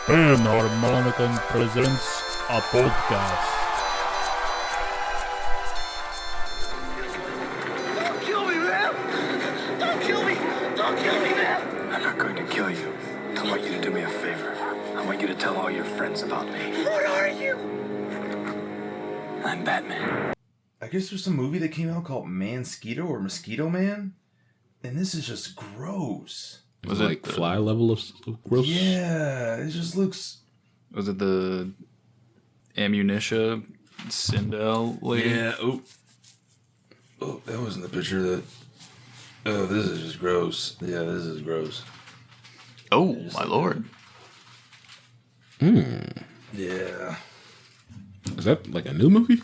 Panharmonicon presents a podcast. Don't kill me, man! Don't kill me! Don't kill me, man! I'm not going to kill you. I want you to do me a favor. I want you to tell all your friends about me. What are you? I'm Batman. I guess there's some movie that came out called Mosquito or Mosquito Man, and this is just gross. Was it like fly level of gross? Yeah, it just looks. Was it the Ammunitia Sindel lady? Yeah. Oh, that wasn't the picture that. Oh, this is just gross. Yeah, this is gross. Oh, my lord. Yeah. Is that like a new movie?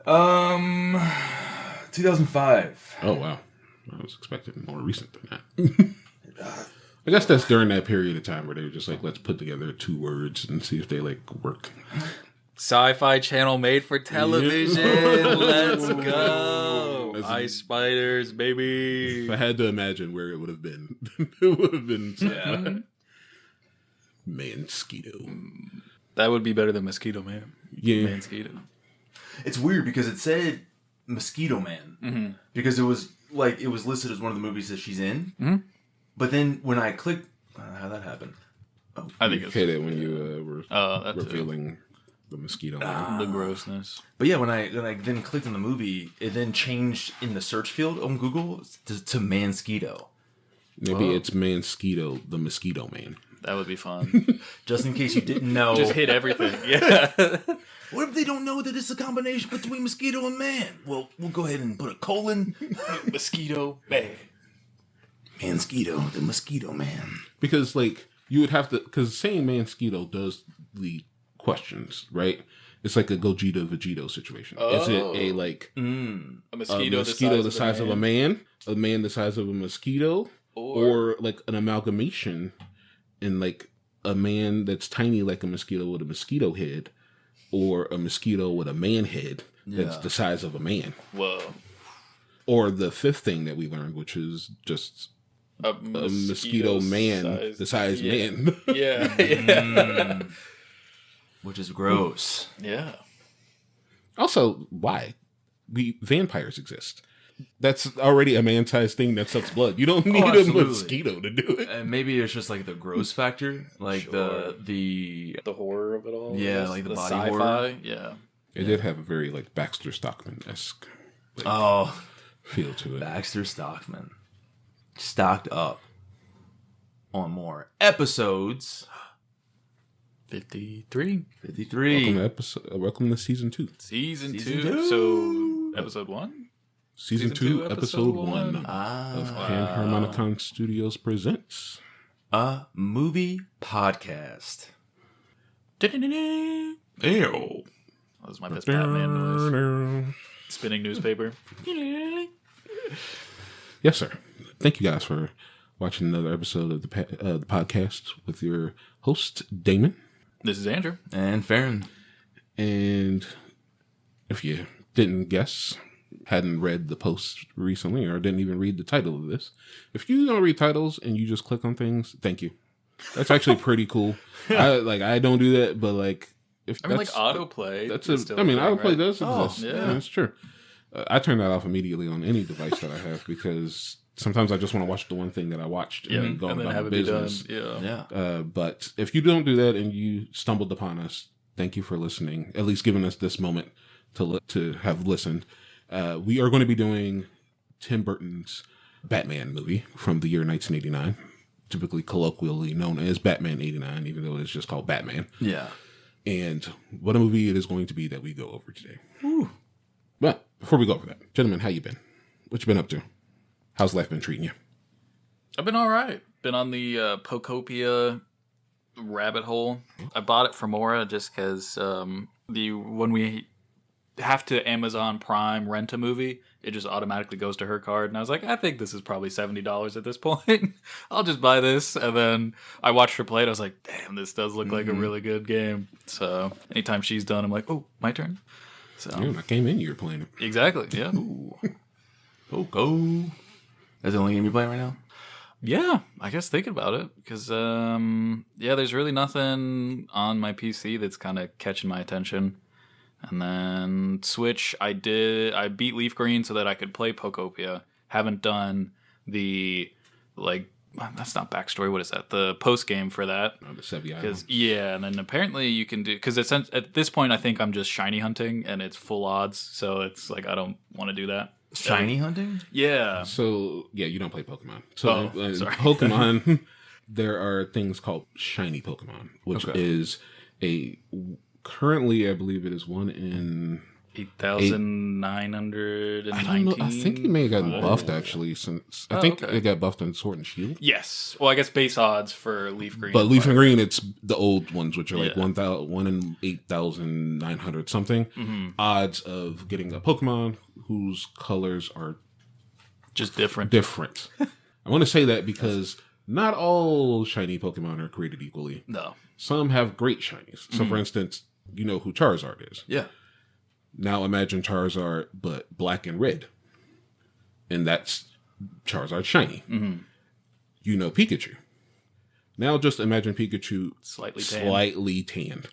2005. Oh wow, I was expecting more recent than that. I guess that's during that period of time where they were just like, let's put together 2 words and see if they like work. Sci-Fi channel made for television. Let's go. Ice spiders, baby. If I had to imagine where it would have been, it would have been Mosquito. That would be better than Mosquito Man. Yeah. Mosquito. It's weird because it said Mosquito Man because it was listed as one of the movies that she's in. But then when I clicked, how'd that happen? Oh, I think You it's hit it when you were that revealing the Mosquito Man. the grossness. But yeah, when I then clicked on the movie, it then changed in the search field on Google to Mosquito. Maybe it's Mosquito, the Mosquito Man. That would be fun. Just in case you didn't know. Just hit everything. Yeah. What if they don't know that it's a combination between mosquito and man? Well, we'll go ahead and put a colon. Mosquito Man. Mosquito, the Mosquito Man. Because, like, you would have to... Because saying Mosquito does the questions, right? It's like a Gogeta Vegito situation. Is it a, like... A A mosquito, mosquito the size of a man the size of a mosquito, or like an amalgamation in like a man that's tiny like a mosquito with a mosquito head, or a mosquito with a man head that's the size of a man. Whoa. Or the 5th thing that we learned, which is just a mosquito man, the size man. Yeah. Which is gross. Yeah. Also, why? Vampires exist. That's already a man-sized thing that sucks blood. You don't need a absolutely. mosquito to do it. And maybe it's just like the gross factor, like the horror of it all. Yeah, like the body sci-fi. horror. Yeah. It did have a very like Baxter Stockman-esque feel to it. Baxter Stockman stocked up on more episodes. 53. 53. Welcome to season 2. Season 2. two. So, episode 1? Season 2, episode 1 of Wow. Panharmonicon Studios presents A movie podcast. Ew. That was my best Batman noise. Spinning newspaper. Yes, sir. Thank you guys for watching another episode of the podcast with your host, Damon. This is Andrew. And Farron. And if you didn't guess, hadn't read the post recently, or didn't even read the title of this, if you don't read titles and you just click on things, thank you. That's actually pretty cool. I don't do that, but like if autoplay. Autoplay does exist. Yeah. That's true. I turn that off immediately on any device that I have because sometimes I just want to watch the one thing that I watched and then go about my business. Yeah. But if you don't do that and you stumbled upon us, thank you for listening. At least giving us this moment to have listened. We are going to be doing Tim Burton's Batman movie from the year 1989, typically colloquially known as Batman 89, even though it's just called Batman. Yeah. And what a movie it is going to be that we go over today. Whew. But before we go over that, gentlemen, how you been? What you been up to? How's life been treating you? I've been all right. Been on the Pocopia rabbit hole. I bought it for Mora just because when we have to Amazon Prime rent a movie, it just automatically goes to her card. And I was like, I think this is probably $70 at this point. I'll just buy this. And then I watched her play it. I was like, damn, this does look like a really good game. So anytime she's done, I'm like, oh, my turn. So I came in, you were playing it. Exactly, yeah. Poco. That's the only game you're playing right now? Yeah, I guess thinking about it because there's really nothing on my PC that's kind of catching my attention. And then Switch, I beat Leaf Green so that I could play Pokopia. Haven't done the that's not backstory. What is that? The post game for that. The Sevi Island. Because and then apparently you can do because at this point I think I'm just shiny hunting and it's full odds, so it's like I don't want to do that. Shiny hunting? Yeah. So you don't play Pokemon. So sorry. Pokemon, there are things called shiny Pokemon, which is currently I believe it is one in 8,919. I don't know. I think it may have gotten buffed actually. Since I think it got buffed in Sword and Shield. Yes. Well, I guess base odds for Leaf Green. But Leaf and Green, it's the old ones, which are like 1 in 8,900 something. Odds of getting a Pokemon whose colors are just different. I want to say that because not all shiny Pokemon are created equally. No. Some have great shinies. So, for instance, you know who Charizard is. Yeah. Now imagine Charizard, but black and red. And that's Charizard shiny. You know Pikachu. Now just imagine Pikachu slightly tanned.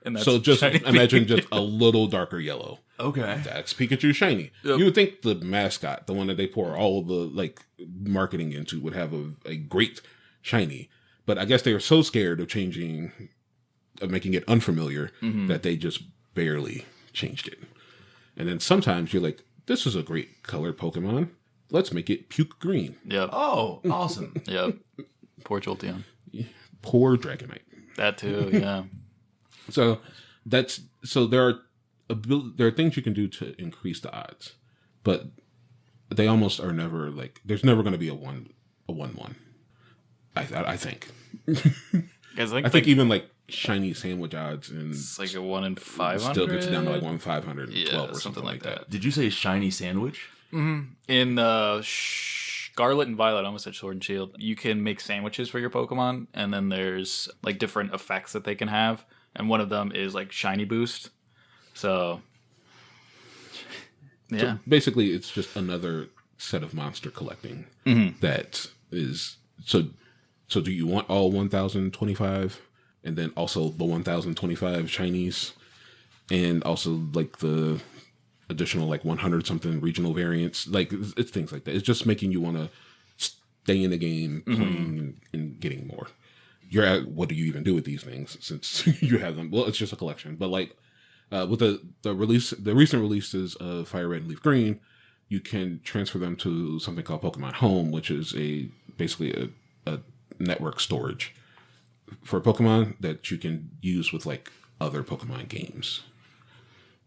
And that's so just imagine just a little darker yellow. Okay. That's Pikachu shiny. Yep. You would think the mascot, the one that they pour all the marketing into, would have a great shiny. But I guess they were so scared of making it unfamiliar that they just barely changed it. And then sometimes you're like, this is a great color Pokemon. Let's make it puke green. Yep. Oh, awesome. Yep. Poor Jolteon. Poor Dragonite. That too, yeah. So there are things you can do to increase the odds, but they almost are never there's never going to be a 1-1. I think. I think even shiny sandwich odds and it's like a 1 in 500. Still gets down to 1 in 512 or something like that. Did you say shiny sandwich? In Scarlet and Violet, I almost said Sword and Shield, you can make sandwiches for your Pokemon, and then there's different effects that they can have, and one of them is shiny boost. So So basically, it's just another set of monster collecting that is so. So do you want all 1,025, and then also the 1,025 shinies, and also the additional 100 something regional variants? It's things like that. It's just making you want to stay in the game, playing and getting more. You're at what do you even do with these things since you have them? Well, it's just a collection, but with the recent releases of Fire Red and Leaf Green, you can transfer them to something called Pokemon Home, which is basically a network storage for Pokemon that you can use with other Pokemon games.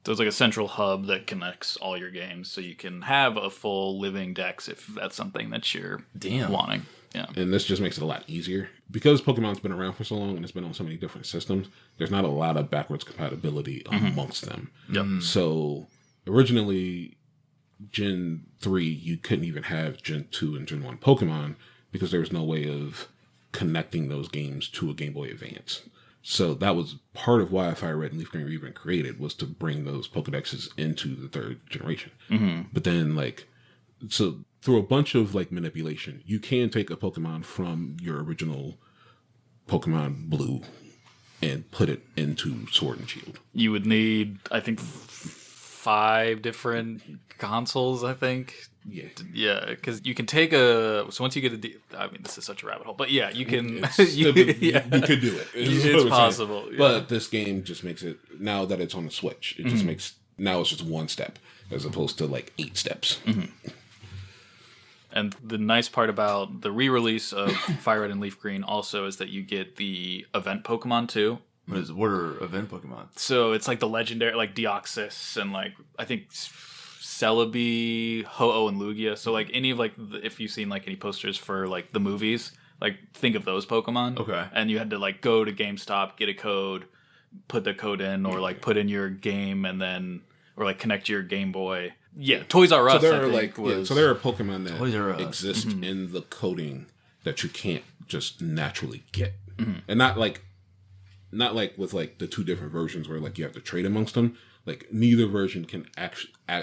So it's a central hub that connects all your games, so you can have a full living dex if that's something that you're wanting. Yeah, and this just makes it a lot easier because Pokemon's been around for so long and it's been on so many different systems. There's not a lot of backwards compatibility amongst them. Yep. So originally, Gen 3, you couldn't even have Gen 2 and Gen 1 Pokemon because there was no way of connecting those games to a Game Boy Advance. So that was part of why Fire Red and Leaf Green were even created, was to bring those Pokedexes into the third generation. But then, so through a bunch of manipulation, you can take a Pokemon from your original Pokemon Blue and put it into Sword and Shield. You would need, I think, 5 different consoles, I think. Yeah, because you can take so once you get this is such a rabbit hole, but yeah, you can. You could do it. It's possible. Yeah. But this game just makes it, now that it's on the Switch, it just makes, now it's just 1 step as opposed to 8 steps. And the nice part about the re-release of Fire Red and Leaf Green also is that you get the event Pokemon too. What are event Pokemon? So it's the legendary, Deoxys and I think Celebi, Ho-Oh, and Lugia. So any of if you've seen any posters for the movies, think of those Pokemon. Okay. And you had to go to GameStop, get a code, put the code in, or put in your game, and then or connect to your Game Boy. Yeah, Toys R Us. So there are so there are Pokemon that exist in the coding that you can't just naturally get, and not with the 2 different versions where you have to trade amongst them. like neither version can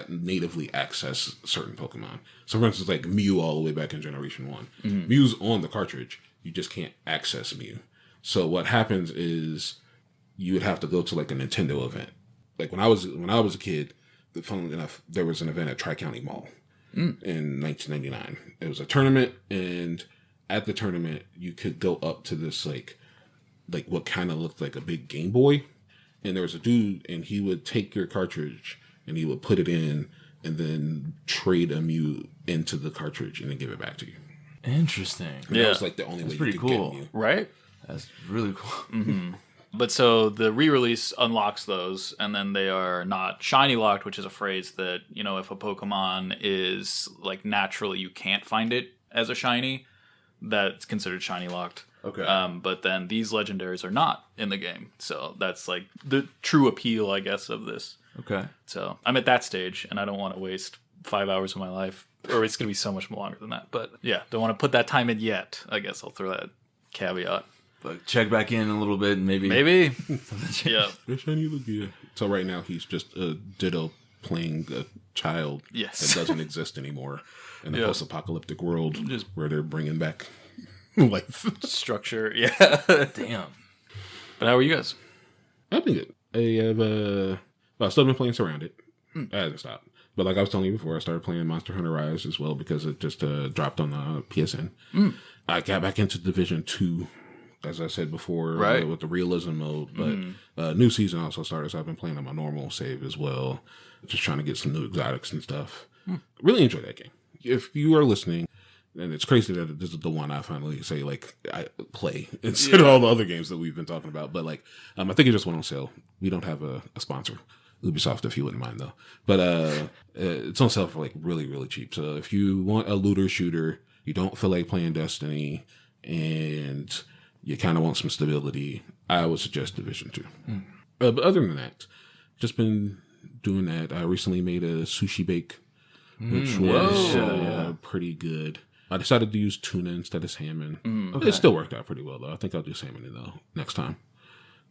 natively access certain Pokemon. So, for instance, like Mew all the way back in Generation 1. Mew's on the cartridge. You just can't access Mew. So what happens is you would have to go to like a Nintendo event. Like when I was a kid, funnily enough, there was an event at Tri-County Mall in 1999. It was a tournament, and at the tournament, you could go up to this like what kind of looked like a big Game Boy, and there was a dude, and he would take your cartridge and he would put it in, and then trade a Mew into the cartridge and then give it back to you. Interesting. And that was like the only way you could get Mew. Right? That's really cool. But so the re-release unlocks those, and then they are not shiny locked, which is a phrase that, you know, if a Pokemon is like naturally you can't find it as a shiny, that's considered shiny locked. Okay. But then these legendaries are not in the game. So that's like the true appeal, I guess, of this. Okay. So I'm at that stage, and I don't want to waste 5 hours of my life, or it's going to be so much longer than that. But yeah, don't want to put that time in yet. I guess I'll throw that caveat. But check back in a little bit and maybe. Yeah. Shiny look, yeah. So right now he's just a Ditto playing a child that doesn't exist anymore in a post-apocalyptic world where they're bringing back life. Structure, yeah. Damn. But how are you guys? I've been good. I have I've still been playing Surrounded. I haven't stopped. But like I was telling you before, I started playing Monster Hunter Rise as well because it just dropped on the PSN. I got back into Division 2, as I said before, with the realism mode. But new season also started, so I've been playing on my normal save as well. Just trying to get some new exotics and stuff. Really enjoy that game. If you are listening, and it's crazy that this is the one I finally say, like, I play instead of all the other games that we've been talking about. But, like, I think it just went on sale. We don't have a sponsor. Ubisoft, if you wouldn't mind, though. But it's on sale for, like, really, really cheap. So if you want a looter shooter, you don't feel like playing Destiny, and you kind of want some stability, I would suggest Division 2. But other than that, just been doing that. I recently made a sushi bake, which was pretty good. I decided to use tuna instead of salmon. It still worked out pretty well, though. I think I'll do salmon, though, next time.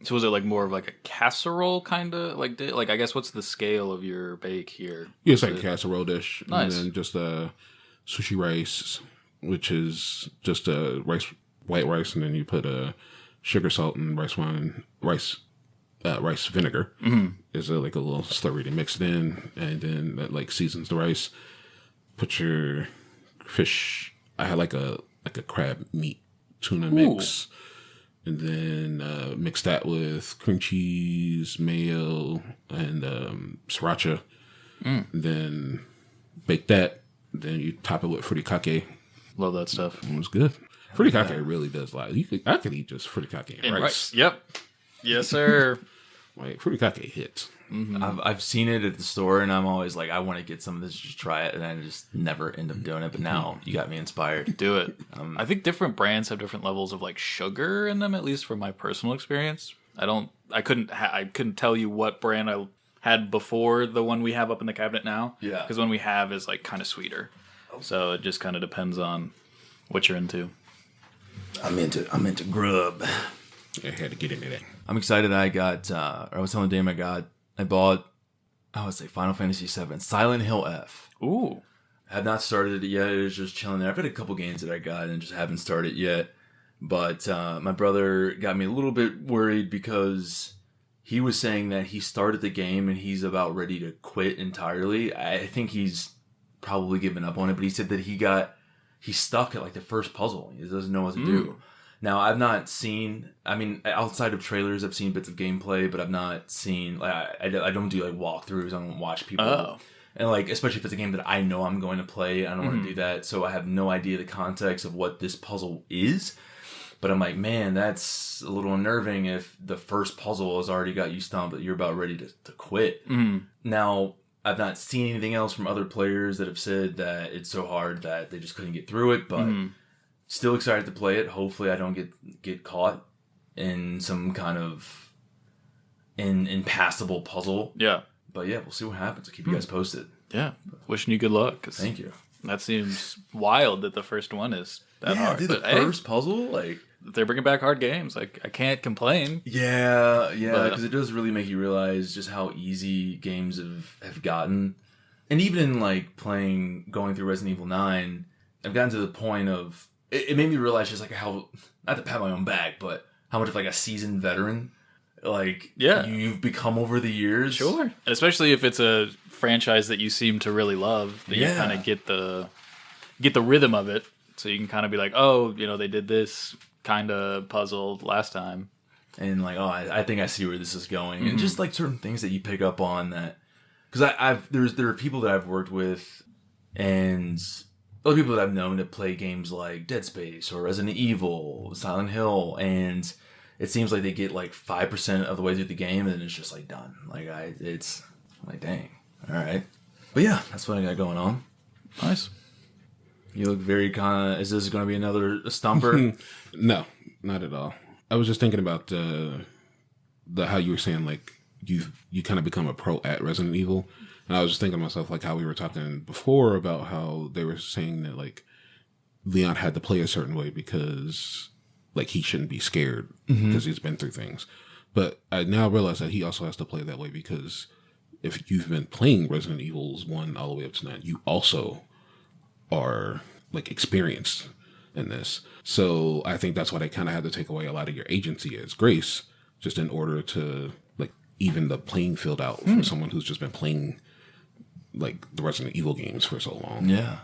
So was it like more of like a casserole kind of like I guess what's the scale of your bake here? Yeah, it's like a casserole dish. Nice. And then just sushi rice, which is just white rice, and then you put sugar, salt, and rice vinegar. Is like a little slurry to mix it in, and then that like seasons the rice. Put your fish. I had like a crab meat tuna mix, and then mix that with cream cheese, mayo, and sriracha. And then bake that. Then you top it with furikake. Love that stuff. It was good. Furikake really does like I could eat just furikake and rice. Yep. Yes, sir. Like furikake hits. I've seen it at the store, and I'm always like, I want to get some of this, just try it, and I just never end up doing it. But now you got me inspired. Do it. I think different brands have different levels of like sugar in them, at least from my personal experience. I couldn't tell you what brand I had before the one we have up in the cabinet now. Yeah. Because one we have is like kind of sweeter. So it just kind of depends on what you're into. I'm into grub. I had to get into that. I'm excited. I was telling Dame I bought, I would say Final Fantasy VII, Silent Hill F. Ooh. I have not started it yet. It was just chilling there. I've had a couple games that I got and just haven't started yet. But my brother got me a little bit worried because he was saying that he started the game and he's about ready to quit entirely. I think he's probably given up on it, but he said that he's stuck at like the first puzzle. He doesn't know what to do. Now, I've not seen, outside of trailers, I've seen bits of gameplay, but I've not seen, like, I don't do, like, walkthroughs. I don't watch people. Oh. And, like, especially if it's a game that I know I'm going to play, I don't want to do that. So I have no idea the context of what this puzzle is. But I'm like, man, that's a little unnerving if the first puzzle has already got you stumped, that you're about ready to quit. Now, I've not seen anything else from other players that have said that it's so hard that they just couldn't get through it, but... Still excited to play it. Hopefully I don't get caught in some kind of impassable puzzle. Yeah. But yeah, we'll see what happens. I'll keep you guys posted. Yeah. Wishing you good luck. Thank you. That seems wild that the first one is that hard. Dude, the But, hey, first puzzle, like, if they're bringing back hard games. Like, I can't complain. yeah, But- because it does really make you realize just how easy games have gotten. And even in, like, going through Resident Evil 9, I've gotten to the point of, it made me realize just, like, how, not to pat my own back, but how much of, like, a seasoned veteran, like, Yeah. you've become over the years. Sure. And especially if it's a franchise that you seem to really love, that you Yeah. kind of get the rhythm of it. So you can kind of be like, oh, they did this kind of puzzle last time. And, like, oh, I think I see where this is going. And just, like, certain things that you pick up on that, because there are people that I've worked with and other people that I've known that play games like Dead Space or Resident Evil, Silent Hill, and it seems like they get like 5% of the way through the game and then it's just like done. Like it's like, dang, all right. But yeah, that's what I got going on. Nice. You look very kind of. Is this going to be another stumper? No, not at all. I was just thinking about the how you were saying like you kind of become a pro at Resident Evil, and I was just thinking to myself like how we were talking before about how they were saying that like Leon had to play a certain way because like he shouldn't be scared because he's been through things. But I now realize that he also has to play that way because if you've been playing Resident Evils 1 all the way up to 9, you also are like experienced in this. So I think that's why they kind of had to take away a lot of your agency as Grace, just in order to like even the playing field out for someone who's just been playing like the Resident Evil games for so long. Yeah.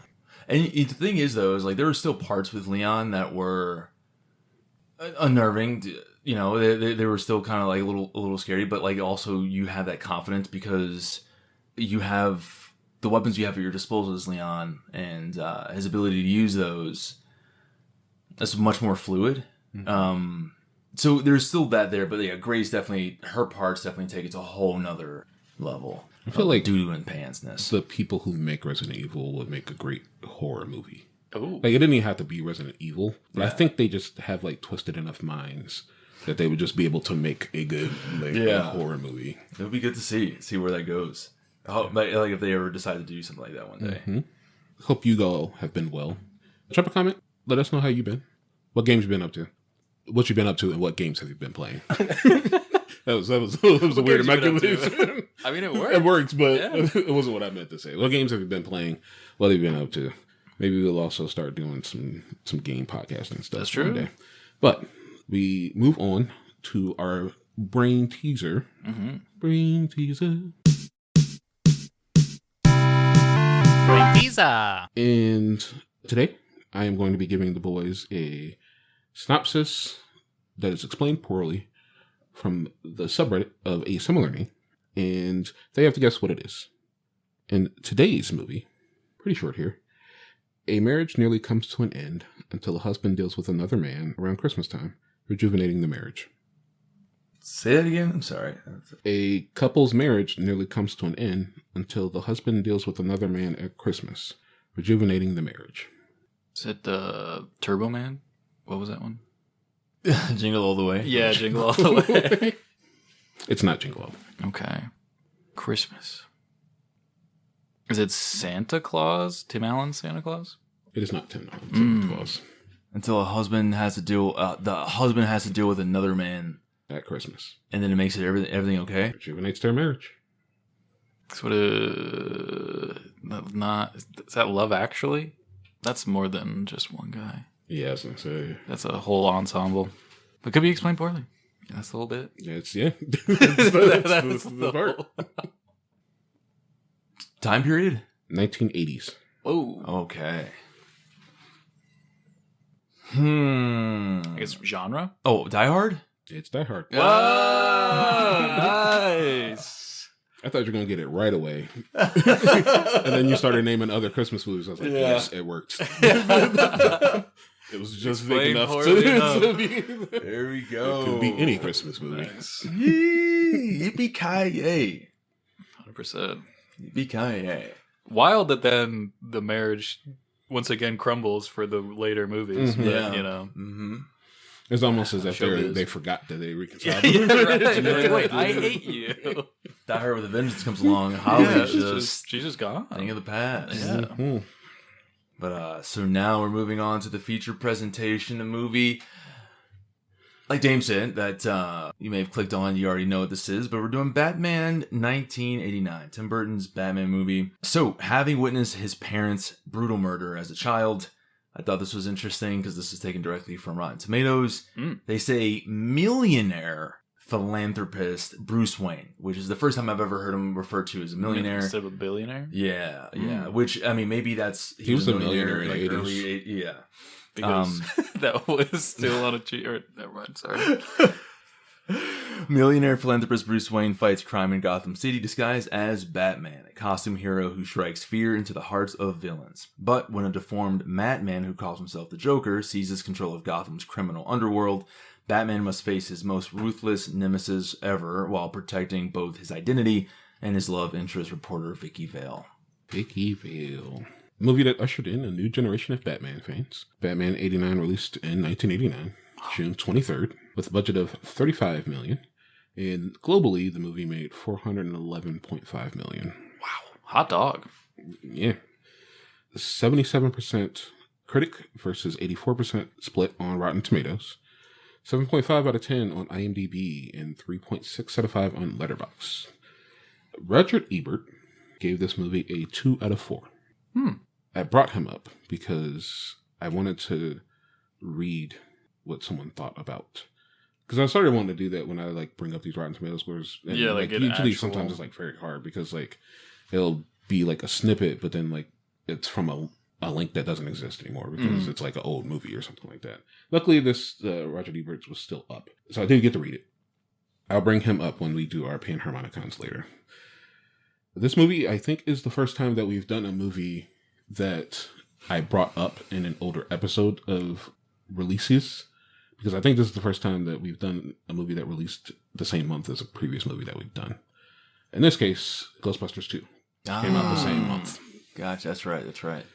And the thing is, though, is like there were still parts with Leon that were unnerving. You know, they were still kind of like a little scary, but like also you have that confidence because you have the weapons you have at your disposal as Leon, and his ability to use those. That's much more fluid. So there's still that there, but yeah, Grace definitely, her parts definitely take it to a whole nother level. I feel like doo-doo and pantsness. the people who make Resident Evil would make a great horror movie. Oh, Like it didn't even have to be Resident Evil, but I think they just have like twisted enough minds that they would just be able to make a good like horror movie. It would be good to see where that goes. Like if they ever decide to do something like that one day. Hope you all have been well. Drop a comment. Let us know how you've been. What games you been up to? What you been up to, and what games have you been playing? that was a weird imagination. I mean, it worked. It works, but Yeah. it wasn't what I meant to say. What games have you been playing? What have you been up to? Maybe we'll also start doing some game podcasting stuff. That's true. one day. But we move on to our brain teaser. Brain teaser. Brain Pizza. And today, I am going to be giving the boys a synopsis that is explained poorly from the subreddit of a similar name, and they have to guess what it is. In today's movie, pretty short here, a marriage nearly comes to an end until a husband deals with another man around Christmas time, rejuvenating the marriage. Say that again? I'm sorry. A couple's marriage nearly comes to an end until the husband deals with another man at Christmas, rejuvenating the marriage. Is it Turbo Man? What was that one? Jingle All the Way. Yeah, Jingle All the Way. It's not Jingle All the Way. Okay. Christmas. Is it Santa Claus? Tim Allen's Santa Claus? It is not Tim Allen. Santa Claus. Until a husband has to deal, the husband has to deal with another man, At Christmas. and then it makes it everything okay. Rejuvenates their marriage. That's what not is that Love Actually? That's more than just one guy. Yeah, I was going to say. That's a whole ensemble. But could be explained poorly. Yeah, that's the whole bit. That's, yeah. That's the part. Time period? 1980s. Whoa. Okay. I guess genre? Oh, Die Hard? It's Die Hard. Oh, nice. I thought you were going to get it right away. And then you started naming other Christmas movies. I was like, yes, it worked. It was just big Explained enough poorly enough. to be. There we go. It could be any Christmas movie. Yippee-ki-yay. 100%. Yippee-ki-yay. Wild that then the marriage once again crumbles for the later movies. But, Yeah. you know. Mm-hmm. It's almost as if Showbiz. they forgot that they reconciled. And they're like, wait, I hate you. Die Hard with a Vengeance comes along. Holly's Yeah, just she's just gone. thing of the past. Yeah. Mhm. But so now we're moving on to the feature presentation, the movie. Like Dame said, that you may have clicked on, you already know what this is, but we're doing Batman 1989, Tim Burton's Batman movie. So, having witnessed his parents' brutal murder as a child, I thought this was interesting because this is taken directly from Rotten Tomatoes. They say millionaire philanthropist Bruce Wayne, which is the first time I've ever heard him referred to as a millionaire. Instead of a billionaire? Yeah. Which, I mean, maybe that's... He was a millionaire in the 80s. Early, yeah. Because that was still on a cheat. Never mind, sorry. Millionaire philanthropist Bruce Wayne fights crime in Gotham City disguised as Batman, a costume hero who strikes fear into the hearts of villains. But when a deformed madman who calls himself the Joker seizes control of Gotham's criminal underworld, Batman must face his most ruthless nemesis ever while protecting both his identity and his love interest reporter Vicky Vale. Vicky Vale. A movie that ushered in a new generation of Batman fans. Batman 89 released in 1989, June 23rd, with a budget of $35 million. And globally, the movie made $411.5 million. Wow. Hot dog. Yeah. 77% critic versus 84% split on Rotten Tomatoes. 7.5 out of 10 on IMDb and 3.6 out of 5 on Letterboxd. Roger Ebert gave this movie a 2 out of 4. I brought him up because I wanted to read what someone thought about. Because I started wanting to do that when I bring up these Rotten Tomatoes scores. And, usually sometimes it's very hard because it'll be a snippet, but then it's from a link that doesn't exist anymore because it's an old movie or something like that. Luckily, this Roger Ebert's was still up, so I did get to read it. I'll bring him up when we do our Panharmonicons later. This movie, I think, is the first time that we've done a movie that I brought up in an older episode of releases, because I think this is the first time that we've done a movie that released the same month as a previous movie that we've done. In this case, Ghostbusters 2 came out the same month. Gotcha, that's right.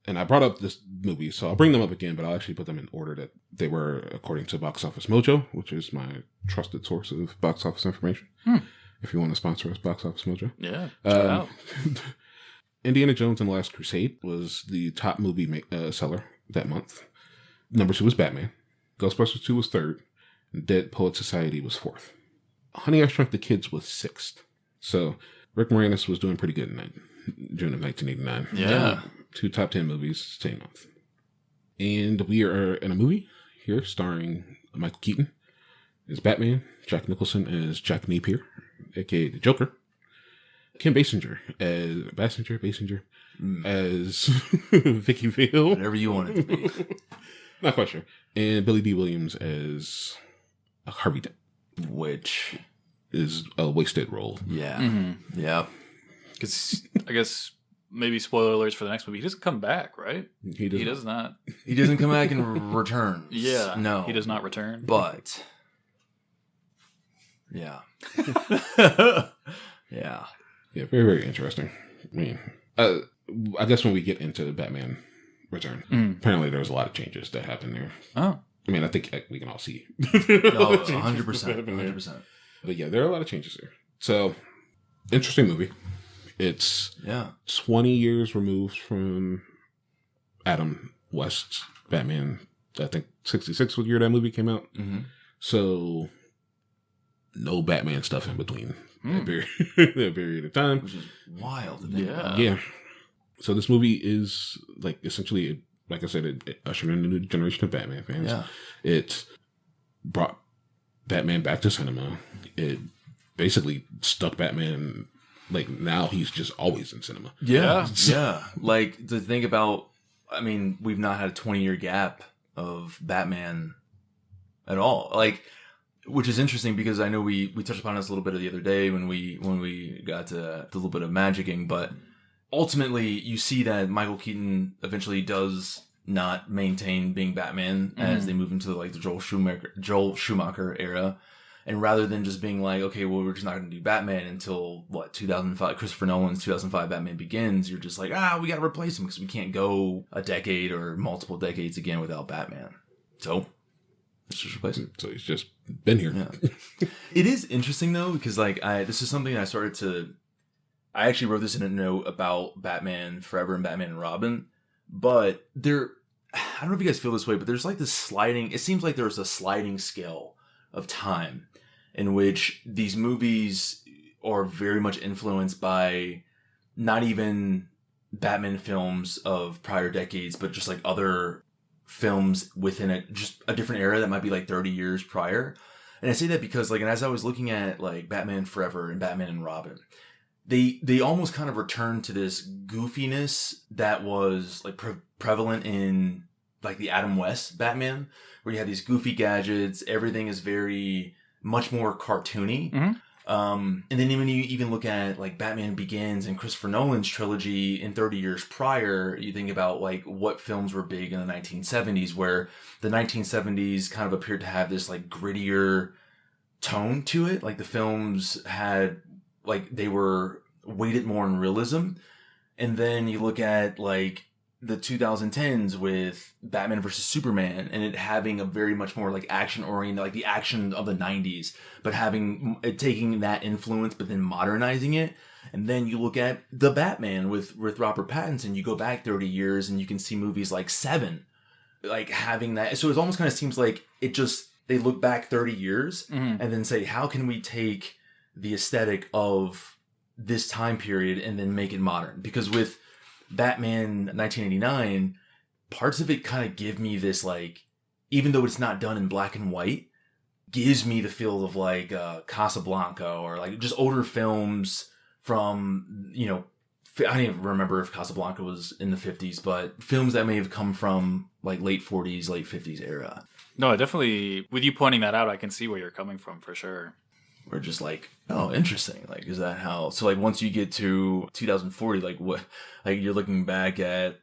And I brought up this movie, so I'll bring them up again, but I'll actually put them in order that they were according to Box Office Mojo, which is my trusted source of box office information. If you want to sponsor us, Box Office Mojo. Yeah, check it out. Indiana Jones and the Last Crusade was the top movie seller that month. Number 2 was Batman. Ghostbusters 2 was 3rd. And Dead Poet Society was 4th. Honey, I Shrunk the Kids was 6th. So Rick Moranis was doing pretty good in June of 1989. Yeah. 2 top 10 movies, same month. And we are in a movie here starring Michael Keaton as Batman, Jack Nicholson as Jack Napier, a.k.a. the Joker, Kim Basinger as Vicky Vale. Whatever you want it to be. Not quite sure. And Billy D. Williams as Harvey Dent, Which is a wasted role. Yeah. Yeah. Because I guess maybe spoiler alerts for the next movie. He doesn't come back, right? He does not. He doesn't come back and returns. Yeah. No. He does not return. But yeah. Yeah. Yeah, very, very interesting. I mean, I guess when we get into Batman Return, apparently there was a lot of changes that happened there. Oh. I mean, I think we can all see. 100%. But yeah, there are a lot of changes here. So, interesting movie. It's 20 years removed from Adam West's Batman. I think 66 was the year that movie came out. Mm-hmm. So, no Batman stuff in between that period of time. Which is wild to think about. Yeah. So this movie is essentially, like I said, it ushered in a new generation of Batman fans. Yeah. It brought Batman back to cinema. It basically stuck Batman, now he's just always in cinema. Yeah. Yeah. To think about, I mean, we've not had a 20-year gap of Batman at all. Which is interesting because I know we touched upon this a little bit the other day when we got to the little bit of magicking, but ultimately you see that Michael Keaton eventually does not maintain being Batman as they move into the Joel Schumacher era, and rather than just being okay, well, we're just not going to do Batman until 2005, Christopher Nolan's 2005 Batman Begins. You're just we got to replace him because we can't go a decade or multiple decades again without Batman. So let's just replace him. So he's just been here. Yeah. It is interesting though, because this is something I actually wrote this in a note about Batman Forever and Batman and Robin, But I don't know if you guys feel this way, but there's like this sliding, it seems like there's a sliding scale of time in which these movies are very much influenced by not even Batman films of prior decades, but just like other films within just a different era that might be like 30 years prior. And I say that because like, and as I was looking at like Batman Forever and Batman and Robin, they almost kind of returned to this goofiness that was like prevalent in like the Adam West Batman, where you have these goofy gadgets. Everything is very much more cartoony. Mm-hmm. And then when you even look at like Batman Begins and Christopher Nolan's trilogy in 30 years prior, you think about like what films were big in the 1970s, where the 1970s kind of appeared to have this like grittier tone to it. Like the films had like they were weighted more in realism. And then you look at like the 2010s with Batman versus Superman and it having a very much more like action oriented, like the action of the 90s, but having it taking that influence, but then modernizing it. And then you look at the Batman with Robert Pattinson, you go back 30 years and you can see movies like Seven, like having that. So it almost kind of seems like they look back 30 years and then say, how can we take the aesthetic of this time period and then make it modern? Because with Batman 1989, parts of it kind of give me this like, even though it's not done in black and white, gives me the feel of like Casablanca or like just older films from, you know, I don't even remember if Casablanca was in the 50s, but films that may have come from like late 40s, late 50s era. No, I definitely, with you pointing that out, I can see where you're coming from for sure. We're just like, oh, interesting. Like, is that how? So, like, once you get to 2040, like, what? Like, you're looking back at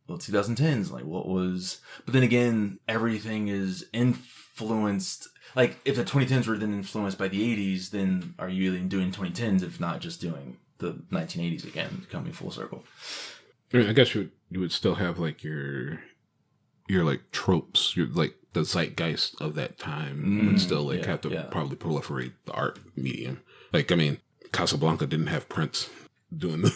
2010s. Like, what was? But then again, everything is influenced. Like, if the 2010s were then influenced by the 80s, then are you even doing 2010s if not just doing the 1980s again, coming full circle? I mean, I guess you would still have like your like tropes, your like the zeitgeist of that time would still like have to probably proliferate the art medium. Like, I mean, Casablanca didn't have Prince doing the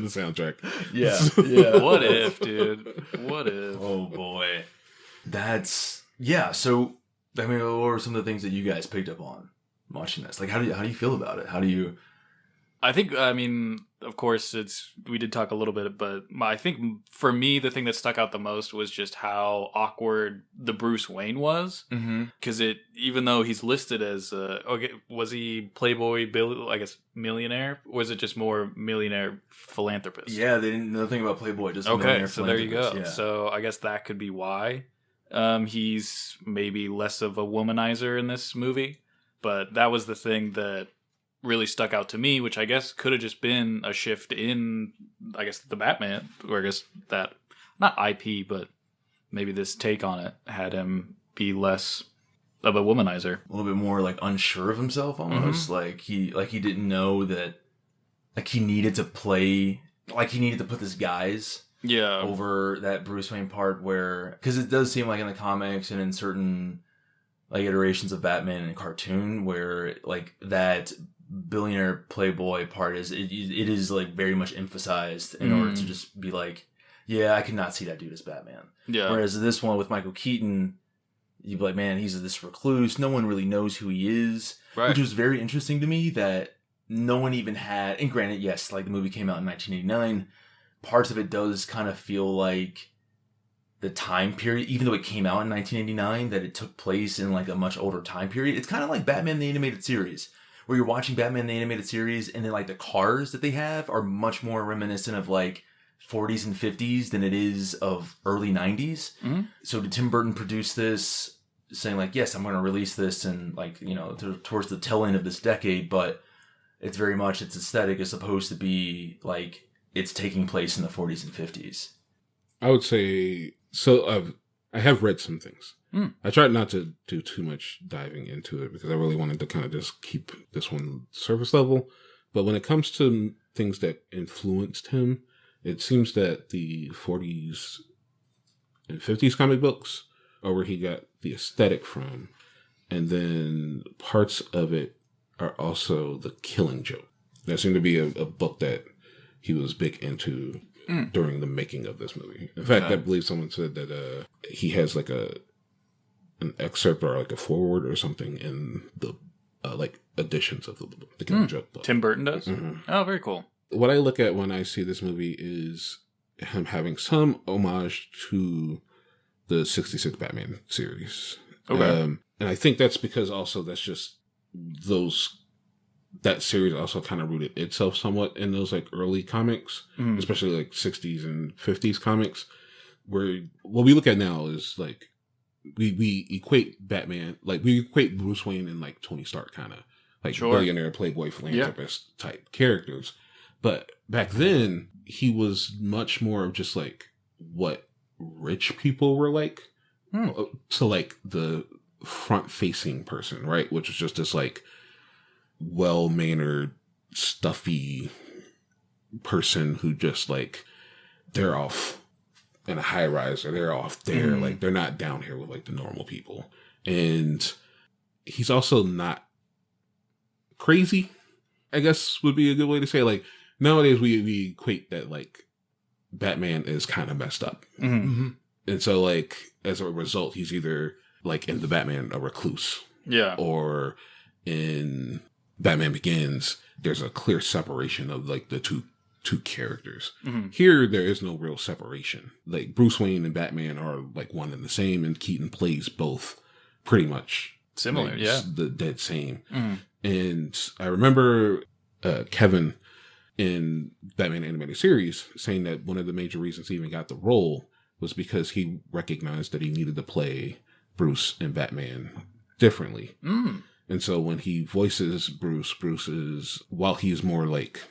soundtrack. Yeah. What if, dude? What if? Oh boy. So, I mean, what were some of the things that you guys picked up on watching this? Like, how do you feel about it? How do you? I think, I mean, of course, we did talk a little bit, but I think for me, the thing that stuck out the most was just how awkward the Bruce Wayne was. Because even though he's listed as, was he Playboy, I guess, millionaire? Or was it just more millionaire philanthropist? Yeah, they didn't know nothing about Playboy, just okay, millionaire so there you go. philanthropist, yeah. So I guess that could be why he's maybe less of a womanizer in this movie. But that was the thing that really stuck out to me, which I guess could have just been a shift in, I guess, the Batman, or I guess that, not IP, but maybe this take on it had him be less of a womanizer. A little bit more like unsure of himself almost. Like he didn't know that, like he needed to play, like he needed to put this guise over that Bruce Wayne part where, because it does seem like in the comics and in certain like iterations of Batman and cartoon where like that billionaire playboy part it is like very much emphasized in order to just be like, yeah, I could not see that dude as Batman. Yeah. Whereas this one with Michael Keaton, you'd be like, man, he's this recluse. No one really knows who he is. Right. Which was very interesting to me that no one even had, and granted, yes, like the movie came out in 1989. Parts of it does kind of feel like the time period, even though it came out in 1989, that it took place in like a much older time period. It's kind of like Batman the Animated Series, where you're watching Batman the Animated Series and then like the cars that they have are much more reminiscent of like 40s and 50s than it is of early 90s. So did Tim Burton produce this saying like, yes, I'm going to release this and like, you know, towards the tail end of this decade, but it's very much, its aesthetic is supposed to be like it's taking place in the 40s and 50s. I would say, so I have read some things. I tried not to do too much diving into it because I really wanted to kind of just keep this one surface level. But when it comes to things that influenced him, it seems that the 40s and 50s comic books are where he got the aesthetic from. And then parts of it are also the Killing Joke. That seemed to be a book that he was big into during the making of this movie. In fact, Okay. I believe someone said that he has like an excerpt or like a foreword or something in the like editions of the Killing Joke book. Tim Burton does? Oh, very cool. What I look at when I see this movie is him having some homage to the 66 Batman series. Okay. And I think that's because also that series also kind of rooted itself somewhat in those like early comics, especially like 60s and 50s comics, where what we look at now is like we equate Batman, like we equate Bruce Wayne and like Tony Stark, kind of like billionaire, playboy, philanthropist type characters. But back then, he was much more of just like what rich people were like. So like the front facing person, right? Which was just this like well-mannered, stuffy person who just like, they're off in a high rise or they're off there. Like they're not down here with like the normal people. And he's also not crazy, I guess would be a good way to say. Like nowadays we equate that like Batman is kind of messed up. And so like as a result, he's either like in the Batman a recluse. Yeah. Or in Batman Begins, there's a clear separation of like the two characters. Here, there is no real separation. Like Bruce Wayne and Batman are like one and the same, and Keaton plays both pretty much Similar, like, yeah. the dead same. And I remember Kevin in Batman animated series saying that one of the major reasons he even got the role was because he recognized that he needed to play Bruce and Batman differently. And so when he voices Bruce is, while he's more like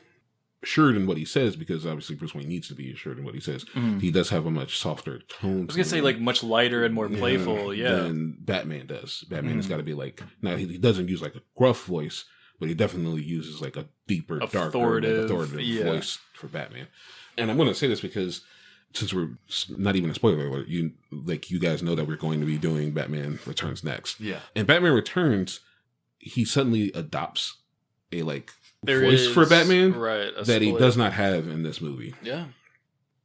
assured in what he says, because obviously Bruce Wayne needs to be assured in what he says, he does have a much softer tone. I was going to say like much lighter and more playful, than Batman does. Batman has got to be like, now he doesn't use like a gruff voice, but he definitely uses like a deeper, darker, authoritative voice for Batman. And I'm going to say this because since we're not even a spoiler alert, you guys know that we're going to be doing Batman Returns next. Yeah. And Batman Returns, he suddenly adopts a like There voice is, for Batman right, that he does not have in this movie. Yeah.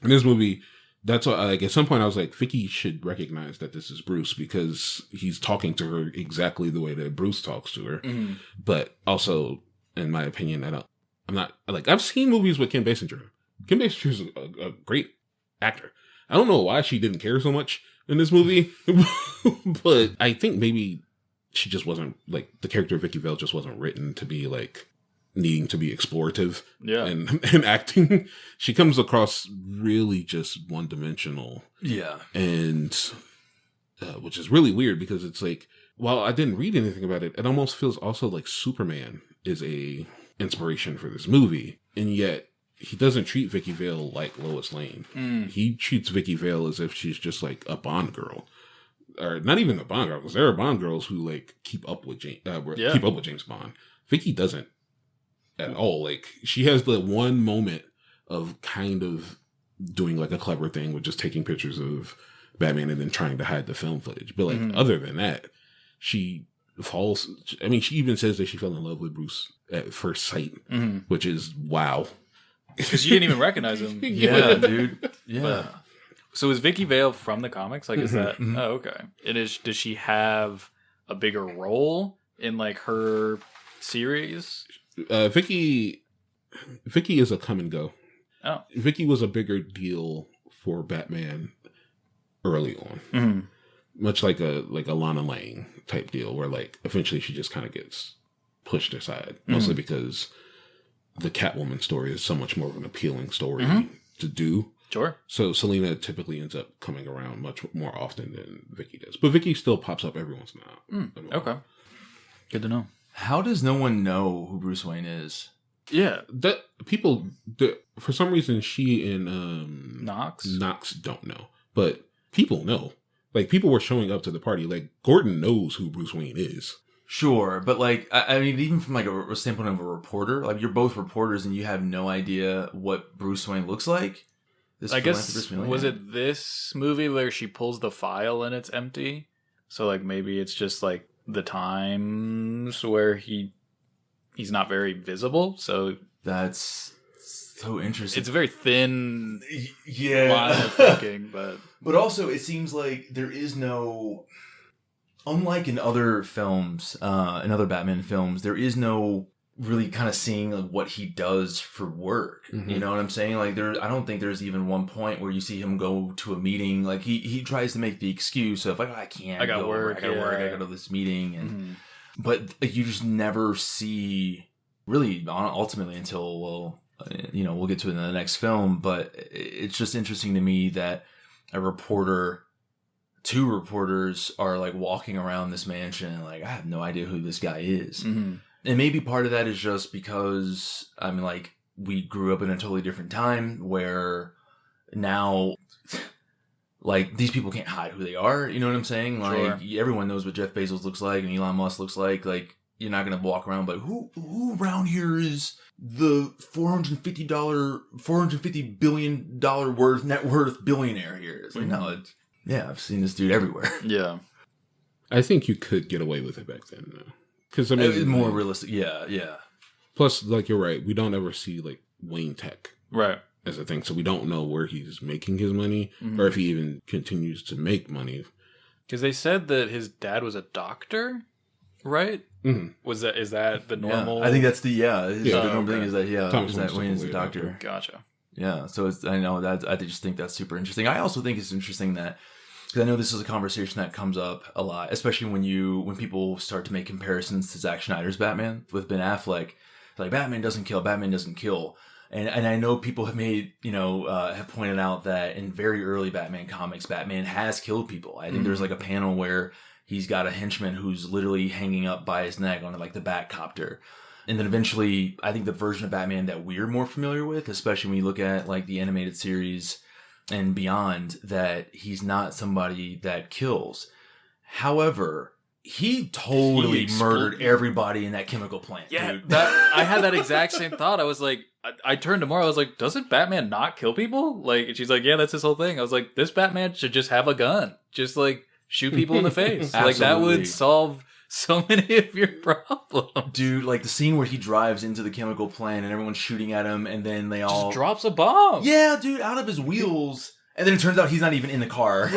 In this movie, that's why, like, at some point I was like, Vicky should recognize that this is Bruce because he's talking to her exactly the way that Bruce talks to her. But also, in my opinion, I'm not like, I've seen movies with Kim Basinger. Kim Basinger is a great actor. I don't know why she didn't care so much in this movie, but I think maybe she just wasn't like, the character of Vicky Vale just wasn't written to be like needing to be explorative and acting. She comes across really just one dimensional. Yeah. And which is really weird because it's like, while I didn't read anything about it, it almost feels also like Superman is a inspiration for this movie. And yet he doesn't treat Vicky Vale like Lois Lane. He treats Vicky Vale as if she's just like a Bond girl. Or not even a Bond girl, because there are Bond girls who like keep up with James Bond. Vicky doesn't at all. Like she has the one moment of kind of doing like a clever thing with just taking pictures of Batman and then trying to hide the film footage. But like other than that, she falls. I mean, she even says that she fell in love with Bruce at first sight, which is wow. Because you didn't even recognize him. Yeah, dude. Yeah. But, so is Vicky Vale from the comics? Like, is that? Oh, okay. Does she have a bigger role in like her series? Vicky is a come and go. Oh, Vicky was a bigger deal for Batman early on, much like a Lana Lang type deal, where like eventually she just kind of gets pushed aside, mostly because the Catwoman story is so much more of an appealing story to do. sure. So Selena typically ends up coming around much more often than Vicky does, but Vicky still pops up every once in a while. Okay, good to know. How does no one know who Bruce Wayne is? Yeah, That people, for some reason, she and Knox don't know, but people know. Like people were showing up to the party. Like Gordon knows who Bruce Wayne is. Sure, but like, I mean, even from like a standpoint of a reporter, like you're both reporters and you have no idea what Bruce Wayne looks like. I guess, was it this movie where she pulls the file and it's empty? So like maybe it's just like the times where he's not very visible. So That's so interesting. It's a very thin yeah. line of thinking, but But also, it seems like there is no, unlike in other films, in other Batman films, there is no really kind of seeing like what he does for work. Mhm. You know what I'm saying? Like I don't think there's even one point where you see him go to a meeting. Like he tries to make the excuse of like, I can't. I got go, work, I got work. I yeah. got to this meeting, and Mhm. but like, you just never see really ultimately until we'll get to it in the next film. But it's just interesting to me that two reporters are like walking around this mansion and like, I have no idea who this guy is. Mhm. And maybe part of that is just because, I mean, like, we grew up in a totally different time where now, like, these people can't hide who they are. You know what I'm saying? Like, Sure. everyone knows what Jeff Bezos looks like and Elon Musk looks like. Like, you're not going to walk around, but who around here is the $450 billion net worth billionaire here? It's like, no, I've seen this dude everywhere. Yeah. I think you could get away with it back then, though. Because I mean, It's more realistic. Yeah. Plus, like you're right, we don't ever see like Wayne Tech Right. as a thing, so we don't know where he's making his money Mhm. or if he even continues to make money. Because they said that his dad was a doctor, right? Mhm. Is that the normal? Yeah. I think that's the Yeah. the normal Okay. thing is that Thomas is that Wayne's Wayne's the a doctor. Gotcha. Yeah, so I know that I just think that's super interesting. I also think it's interesting that because I know this is a conversation that comes up a lot, especially when people start to make comparisons to Zack Snyder's Batman with Ben Affleck. Like Batman doesn't kill, and I know people have made have pointed out that in very early Batman comics, Batman has killed people. I think there's like a panel where he's got a henchman who's literally hanging up by his neck on like the Batcopter. And then eventually, I think the version of Batman that we're more familiar with, especially when you look at like the animated series and beyond, that he's not somebody that kills. However, he totally murdered everybody in that chemical plant. Yeah, dude. I had that exact same thought. I was like, I turned to Maura. I was like, doesn't Batman not kill people? Like, and she's like, yeah, that's his whole thing. I was like, this Batman should just have a gun, just like shoot people in the face. Like that Absolutely. would solve so many of your problems. Dude, like the scene where he drives into the chemical plant and everyone's shooting at him, and then they all Just drops a bomb. yeah, dude, out of his wheels, and then it turns out he's not even in the car.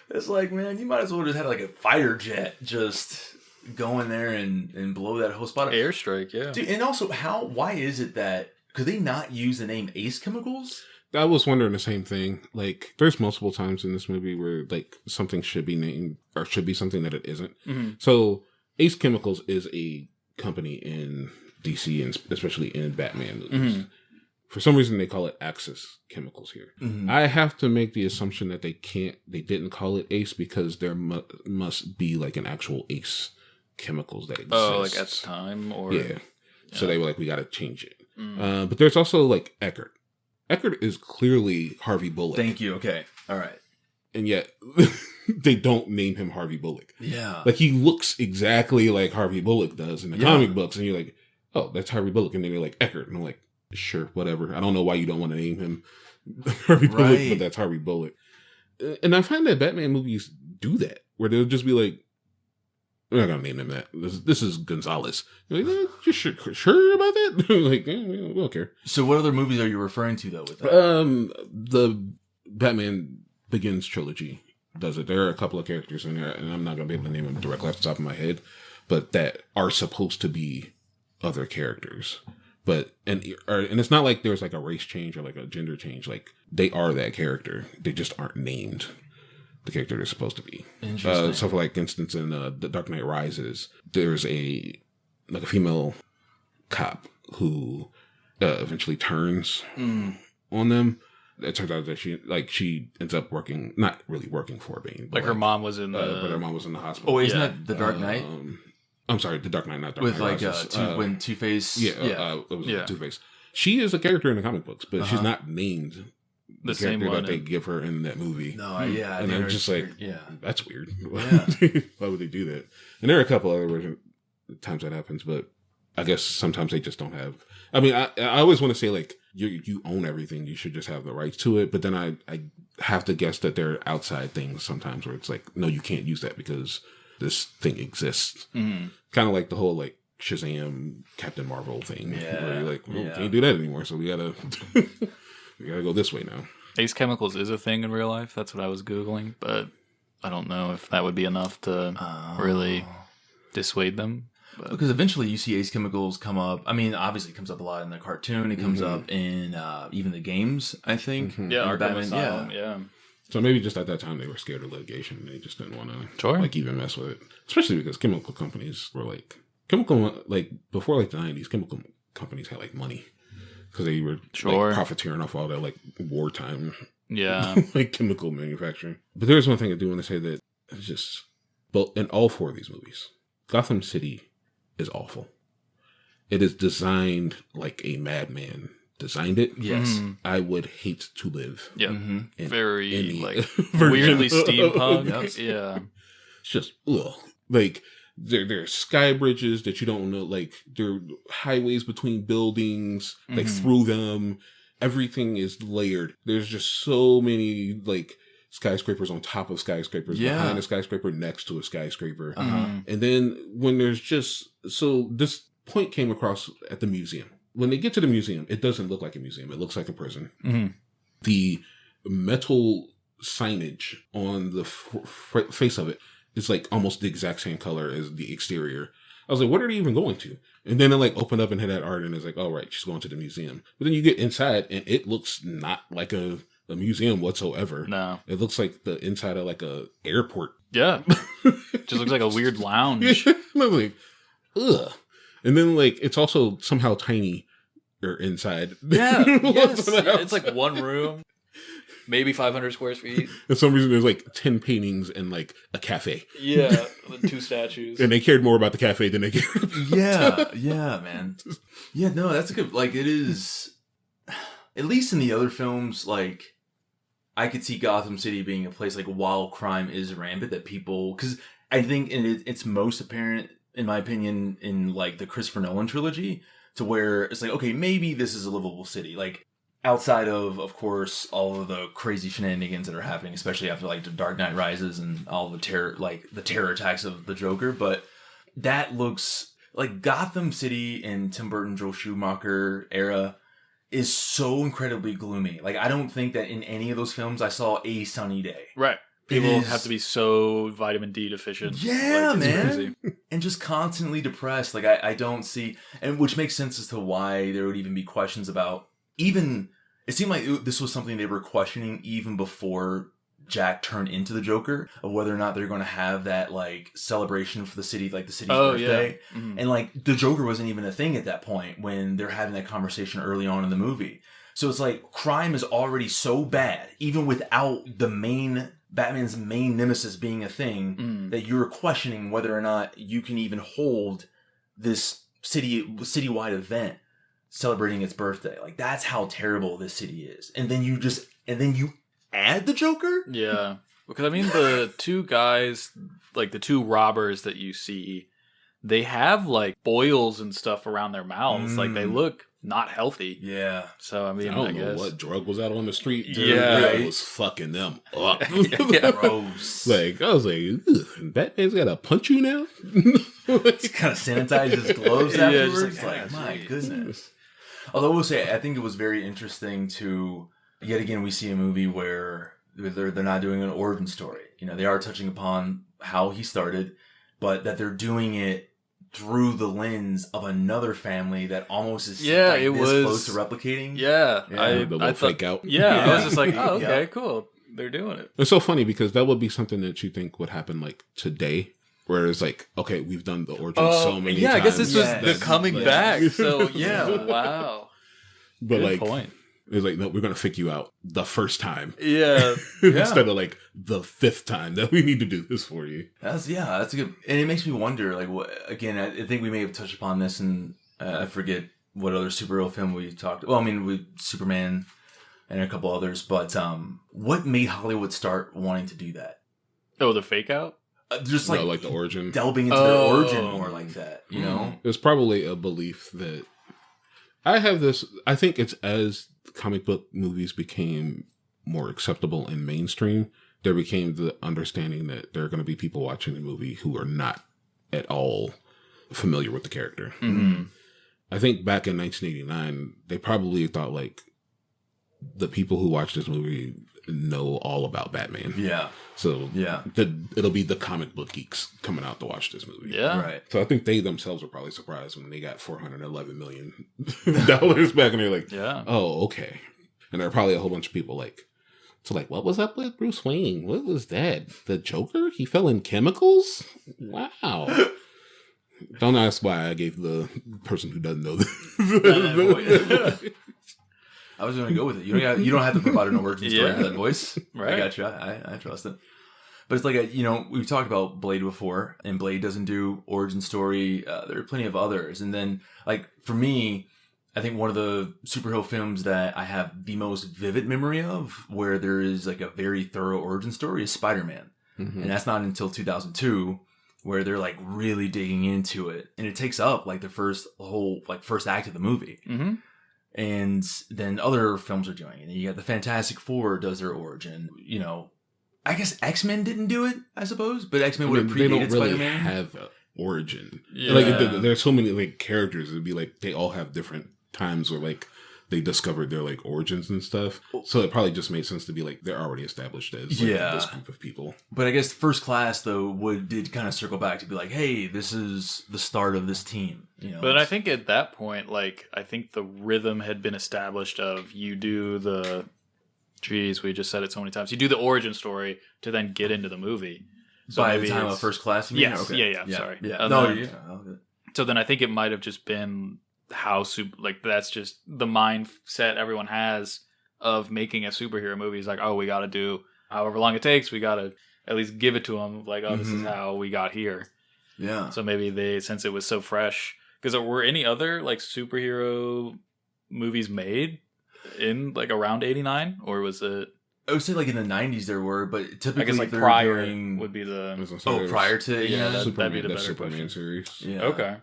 It's like, man, you might as well just have like a fighter jet just go in there and blow that whole spot up. Airstrike, yeah. Dude, and also, why is it that, could they not use the name Ace Chemicals? I was wondering the same thing. Like, there's multiple times in this movie where like something should be named or should be something that it isn't. Mm-hmm. So, Ace Chemicals is a company in DC and especially in Batman movies. Mm-hmm. For some reason, they call it Axis Chemicals here. Mm-hmm. I have to make the assumption that they didn't call it Ace because there must be like an actual Ace Chemicals that exists. Oh, like at the time, or yeah. So they were like, we got to change it. But there's also like Eckert. Eckert is clearly Harvey Bullock. Thank you. Okay. All right. And yet they don't name him Harvey Bullock. Yeah. Like he looks exactly like Harvey Bullock does in the comic books. And you're like, oh, that's Harvey Bullock. And then you're like, Eckert. And I'm like, sure, whatever. I don't know why you don't want to name him Harvey Bullock, but that's Harvey Bullock. And I find that Batman movies do that, where they'll just be like, we're not gonna name him that. This is Gonzalez. You're like, you sure about that? Like, we don't care. So what other movies are you referring to, though, with that? The Batman Begins trilogy does it. There are a couple of characters in there, and I'm not gonna be able to name them directly off the top of my head, but that are supposed to be other characters. But and it's not like there's like a race change or like a gender change. Like they are that character. They just aren't named the character they're supposed to be. Interesting. So for like instance in The Dark Knight Rises, there's a female cop who eventually turns on them. It turns out that she ends up not really working for Bane. like her mom was in the. but her mom was in the hospital. Oh, isn't that The Dark Knight? I'm sorry, The Dark Knight, not Dark With Knight like Rises. when Two-Face. It was Two-Face. She is a character in the comic books, but she's not named The same character one that they in- give her in that movie. No, yeah. And I'm just like, yeah. that's weird. Yeah. Why would they do that? And there are a couple other times that happens, but I guess sometimes they just don't have. I mean, I always want to say like you own everything, you should just have the rights to it. But then I have to guess that there are outside things sometimes where it's like, no, you can't use that because this thing exists. Mm-hmm. Kind of like the whole like Shazam, Captain Marvel thing. Yeah. Where you're like, well, Yeah. can't do that anymore, so we gotta we gotta go this way now. Ace chemicals is a thing in real life. That's what I was Googling, but I don't know if that would be enough to really dissuade them. But Because eventually you see Ace Chemicals come up. I mean, obviously it comes up a lot in the cartoon. It comes up in even the games, I think. yeah, In Arkham Asylum, yeah. So maybe just at that time they were scared of litigation and they just didn't want to Sure. like even mess with it. Especially because chemical companies were like before like the 90s, chemical companies had like money because they were Sure. like profiteering off all that like wartime Yeah. like chemical manufacturing. But there's one thing I do want to say that it's just in all four of these movies, Gotham City is awful. It is designed like a madman designed it. Yes. I would hate to live. Yeah. in Very, any like, version weirdly of- steampunk. Yes. Yeah. It's just like there are sky bridges that you don't know, like there are highways between buildings, like through them. Everything is layered. There's just so many like skyscrapers on top of skyscrapers, Yeah. behind a skyscraper, next to a skyscraper. Uh-huh. And then when there's just this point came across at the museum. When they get to the museum, it doesn't look like a museum. It looks like a prison. Mm-hmm. The metal signage on the face of it is like almost the exact same color as the exterior. I was like, what are they even going to? And then it like opened up and had that art and it's like, oh, right, she's going to the museum. But then you get inside and it looks not like a museum whatsoever. No. It looks like the inside of like a airport. Yeah. Just looks like a weird lounge. And I'm like, ugh. And then like it's also somehow tiny or inside. Yeah. Yes. On the Yeah, it's like outside. one room, maybe 500 square feet. For some reason, there's like 10 paintings and like a cafe. Yeah. The two statues. And they cared more about the cafe than they cared about Yeah, man. Yeah, no, that's a good, like, it is, at least in the other films, like, I could see Gotham City being a place, like, while crime is rampant, that people, because I think it's most apparent, in my opinion, in, like, the Christopher Nolan trilogy, to where it's like, okay, maybe this is a livable city, like, outside of course, all of the crazy shenanigans that are happening, especially after, like, the Dark Knight Rises and all the terror attacks of the Joker, but that looks like Gotham City in Tim Burton, Joel Schumacher era is so incredibly gloomy. Like, I don't think that in any of those films I saw a sunny day. Right. It People is- have to be so vitamin D deficient. Yeah, Like, it's man. crazy. And just constantly depressed. Like, I don't see, and which makes sense as to why there would even be questions about, even, it seemed like this was something they were questioning even before Jack turned into the Joker, of whether or not they're going to have that, like, celebration for the city, like the city's birthday. Yeah. Mhm. And, like, the Joker wasn't even a thing at that point when they're having that conversation early on in the movie. So it's like, crime is already so bad, even without Batman's main nemesis being a thing, that you're questioning whether or not you can even hold this citywide event celebrating its birthday. Like, that's how terrible this city is. And then you add the Joker? Yeah. Because, I mean, the two guys, like the two robbers that you see, they have, like, boils and stuff around their mouths. Like, they look not healthy. Yeah. So, I mean, I don't I know guess. what drug was out on the street. Yeah. It was fucking them up. Yeah. Gross. Like, I was like, ugh, Batman's got to punch you now? He kind of sanitized his gloves Yeah, afterwards. just like, Like, ah, my jeez. goodness. Although I will say, I think it was very interesting to, yet again, we see a movie where they're not doing an origin story. You know, they are touching upon how he started, but that they're doing it through the lens of another family that almost is Yeah, like it this was close to replicating. Yeah. Yeah, the little fake out. Yeah, I was Yeah. just like, oh, okay, Yeah. cool. They're doing it. It's so funny because that would be something that you think would happen like today. Where it's like, okay, we've done the origin so many yeah, times. I guess this was Yes. the coming Like- back. So, yeah, wow. But Good like, point. it's like, no, we're going to fake you out the first time. Yeah. Instead of like the fifth time that we need to do this for you. That's a good, and it makes me wonder. Like, what again? I think we may have touched upon this, and I forget what other superhero film we talked. Well, I mean, with Superman and a couple others, but what made Hollywood start wanting to do that? Oh, the fake out? Just Like, like, like the origin. delving into their origin more like that, you know? There's probably a belief that I have this. I think it's as comic book movies became more acceptable in mainstream, there became the understanding that there are going to be people watching the movie who are not at all familiar with the character. Mm-hmm. I think back in 1989, they probably thought like the people who watch this movie know all about Batman. Yeah. So Yeah. it'll be the comic book geeks coming out to watch this movie. Yeah. Right. So I think they themselves were probably surprised when they got $411 million back, and they're like, Yeah. "Oh, okay." And there are probably a whole bunch of people like, what was up with Bruce Wayne? What was that? The Joker? He fell in chemicals? Wow. Don't ask why I gave the person who doesn't know this. I was going to go with it. You don't have to provide an origin story for that voice. Right. I got you. I trust it. But it's like, we've talked about Blade before, and Blade doesn't do origin story. There are plenty of others. And then, like, for me, I think one of the superhero films that I have the most vivid memory of, where there is, like, a very thorough origin story, is Spider-Man. Mm-hmm. And that's not until 2002, where they're, like, really digging into it. And it takes up, like, the first act of the movie. Mm-hmm. And then other films are doing it. And you got the Fantastic Four does their origin. I guess X-Men didn't do it, I suppose, but X-Men would have they don't predated really Spider-Man. have an origin. Yeah. Like there's so many like characters. It'd be like they all have different times where like they discovered their like origins and stuff. So it probably just made sense to be like they're already established as like, this group of people. But I guess First Class though did kind of circle back to be like, hey, this is the start of this team. But I think at that point, like, I think the rhythm had been established of you do the, we just said it so many times. You do the origin story to then get into the movie. So by maybe the time of First Class, you mean? Yes, Okay. yeah, sorry. Yeah. And No, then- yeah. Okay. So then I think it might have just been how that's just the mindset everyone has of making a superhero movie. It's like, oh, we got to do however long it takes. We got to at least give it to them. Like, oh, this is how we got here. Yeah. So maybe since it was so fresh, because were any other like superhero movies made in like around 89, or was it? I would say like in the 90s there were, but typically I guess like they're prior doing... would be the. prior to... Yeah, that'd Superman, be the that better Superman question. series. Yeah. Okay.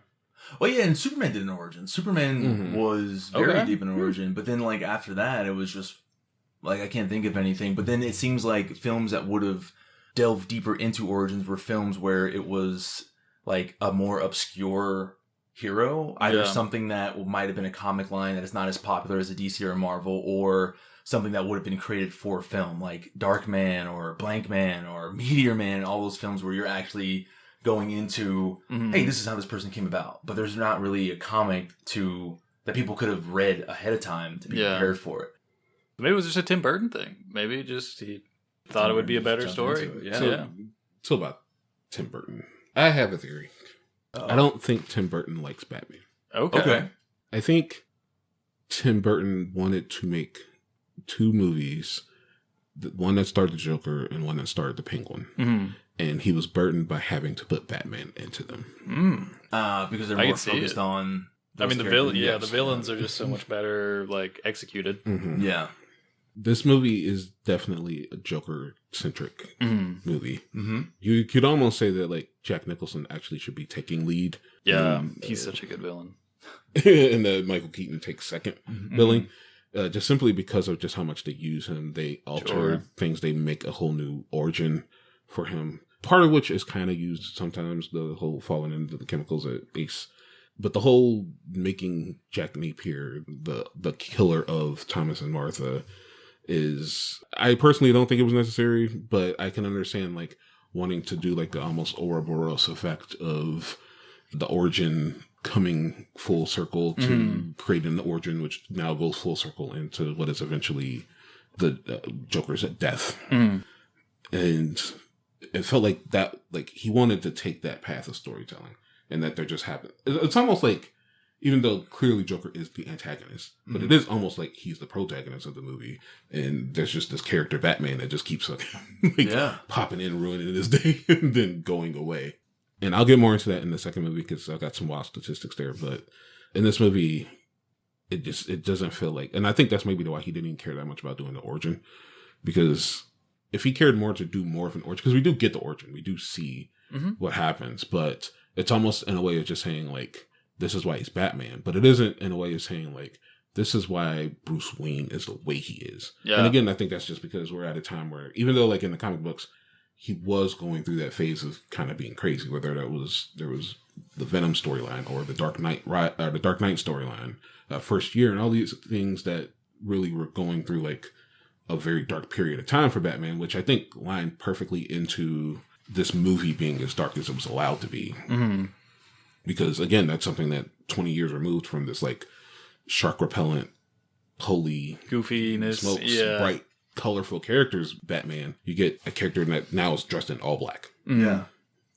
Well, yeah, and Superman did an origin. Superman was very Okay. deep in origin, but then like after that, it was just like I can't think of anything. But then it seems like films that would have delved deeper into origins were films where it was like a more obscure hero, either Yeah. something that might have been a comic line that is not as popular as a DC or a Marvel, or something that would have been created for film, like Dark Man or Blank Man or Meteor Man, all those films where you're actually going into, hey, this is how this person came about. But there's not really a comic that people could have read ahead of time to be prepared for it. Maybe it was just a Tim Burton thing. Maybe just he thought it would be a better Jump story. into it, yeah. So about Tim Burton, I have a theory. I don't think Tim Burton likes Batman. Okay. I think Tim Burton wanted to make two movies, one that starred the Joker and one that starred the Penguin. Mm-hmm. And he was burdened by having to put Batman into them. Because they're I more can see focused it. on... I mean, those the villains are just so much better, like, executed. Mm-hmm. Yeah. This movie is definitely a Joker-centric movie. Mm-hmm. You could almost say that, like, Jack Nicholson actually should be taking lead. Yeah, and, he's such a good villain. and Michael Keaton takes second billing. Just simply because of just how much they use him. They alter things. They make a whole new origin for him. Part of which is kind of used sometimes, the whole falling into the chemicals at Ace. But the whole making Jack Napier the killer of Thomas and Martha is... I personally don't think it was necessary, but I can understand like wanting to do like the almost Ouroboros effect of the origin coming full circle to create an origin which now goes full circle into what is eventually the Joker's death. And it felt like that, like he wanted to take that path of storytelling, and that there just happened. It's almost like, even though clearly Joker is the antagonist, but it is almost like he's the protagonist of the movie, and there's just this character Batman that just keeps like popping in, ruining his day, and then going away. And I'll get more into that in the second movie because I've got some wild statistics there. But in this movie, it doesn't feel like, and I think that's maybe why he didn't even care that much about doing the origin, because if he cared more to do more of an origin, because we do get the origin, we do see what happens, but it's almost in a way of just saying like, this is why he's Batman, but it isn't in a way of saying like, this is why Bruce Wayne is the way he is. Yeah. And again, I think that's just because we're at a time where, even though like in the comic books, he was going through that phase of kind of being crazy, whether there was the Venom storyline or the Dark Knight storyline, first year, and all these things that really were going through like a very dark period of time for Batman, which I think lined perfectly into this movie being as dark as it was allowed to be. Mm-hmm. Because again, that's something that 20 years removed from this like shark repellent, holy goofiness, smokes, bright, colorful characters. Batman, you get a character that now is dressed in all black. Yeah.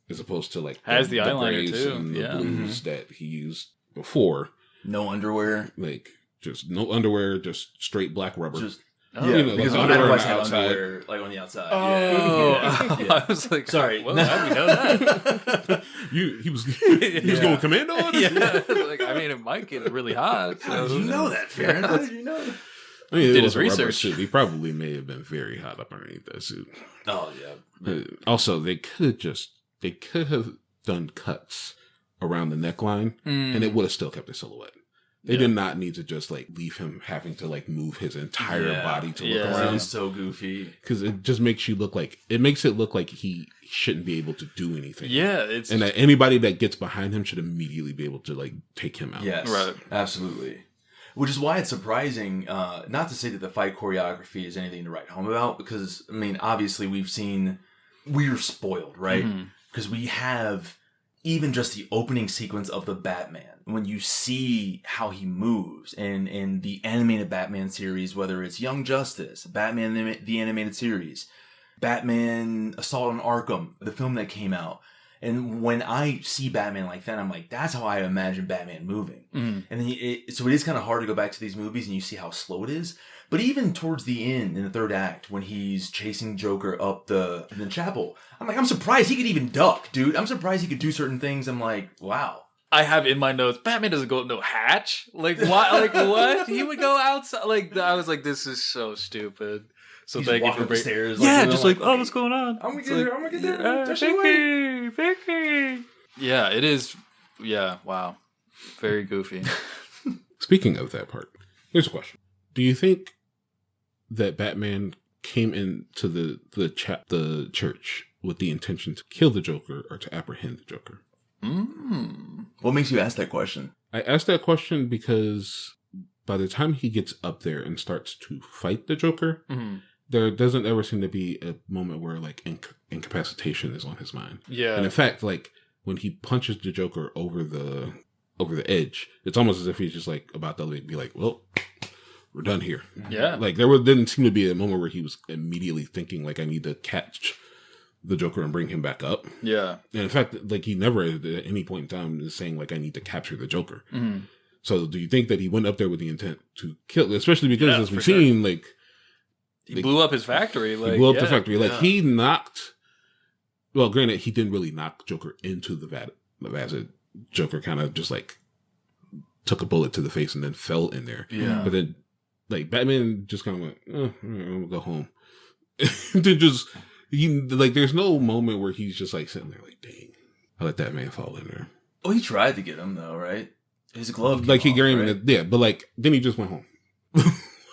As opposed to like has the eyeliner grays too, and the blues that he used before. No underwear. Like just no underwear, just straight black rubber. Just because like underwear on the have outside. underwear like on the outside. Oh, Yeah. I was like, sorry. Well, how do we know that? he was going commando on it? Yeah, like I mean, it might get really hot. So. How did you know that, Farron? How did you know that? I mean, Did it his was a rubber research. suit. He probably may have been very hot up underneath that suit. Oh yeah. Also, they could have done cuts around the neckline, and it would have still kept the silhouette. They did not need to just like leave him having to like move his entire body to look around. It's so goofy Because it just makes it look like he shouldn't be able to do anything. Yeah, and that anybody that gets behind him should immediately be able to like take him out. Yes, right, absolutely. Which is why it's surprising, not to say that the fight choreography is anything to write home about, because, I mean, obviously we're spoiled, right? Because we have even just the opening sequence of the Batman, when you see how he moves, and in the animated Batman series, whether it's Young Justice, Batman the Animated Series, Batman Assault on Arkham, the film that came out, and when I see Batman like that, I'm like, that's how I imagine Batman moving. And then so it is kind of hard to go back to these movies and you see how slow it is. But even towards the end, in the third act, when he's chasing Joker up the chapel, I'm like, I'm surprised he could even duck, dude. I'm surprised he could do certain things. I'm like, wow. I have in my notes, Batman doesn't go up no hatch. Like what? Like what? He would go outside. Like I was like, this is so stupid. So He's thank you walking for up the stairs. yeah, just like, oh, what's going on? I'm gonna get there. Vicky. Yeah, it is. Yeah, wow, very goofy. Speaking of that part, here's a question: do you think that Batman came into the church with the intention to kill the Joker or to apprehend the Joker? What makes you ask that question? I asked that question because by the time he gets up there and starts to fight the Joker, there doesn't ever seem to be a moment where like incapacitation is on his mind. Yeah, and in fact, like when he punches the Joker over the edge, it's almost as if he's just like about to be like, well, we're done here. Yeah, like didn't seem to be a moment where he was immediately thinking like, I need to catch the Joker and bring him back up. Yeah, and in fact, like he never at any point in time is saying like, I need to capture the Joker. So do you think that he went up there with the intent to kill, especially because as we've seen, like he blew up his factory. Like, he blew up the factory. Like he knocked. Well, granted, he didn't really knock Joker into the acid. Joker kind of just like took a bullet to the face and then fell in there. Yeah. But then, like Batman just kind of went, I'm gonna go home. Then just there's no moment where he's just like sitting there like, dang, I let that man fall in there. Oh, he tried to get him though, right? His glove. Like he off, gave right? him, yeah, but like then he just went home.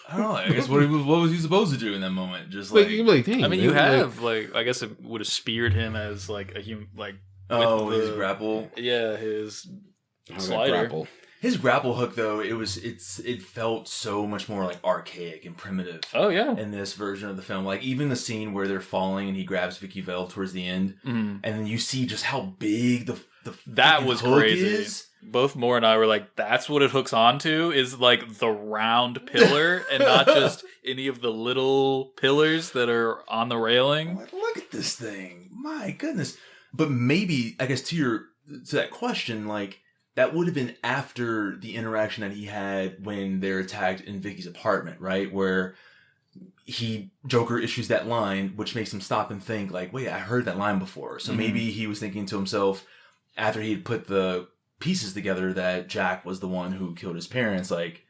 I don't know. I guess what was he supposed to do in that moment? Just Like, you'd be like, dang. I mean, man, you have like I guess it would have speared him as like a human, like his grapple. Yeah, his that slider. grapple. His grapple hook though, it felt so much more like archaic and primitive. Oh yeah. In this version of the film, like even the scene where they're falling and he grabs Vicky Vale towards the end, and then you see just how big the that was hook crazy. is. Both Moore and I were like, that's what it hooks onto, is like the round pillar and not just any of the little pillars that are on the railing. I'm like, look at this thing. My goodness. But maybe, I guess to that question, like that would have been after the interaction that he had when they're attacked in Vicky's apartment, right? Where Joker issues that line, which makes him stop and think like, wait, I heard that line before. So maybe he was thinking to himself after he had put the pieces together that Jack was the one who killed his parents, like,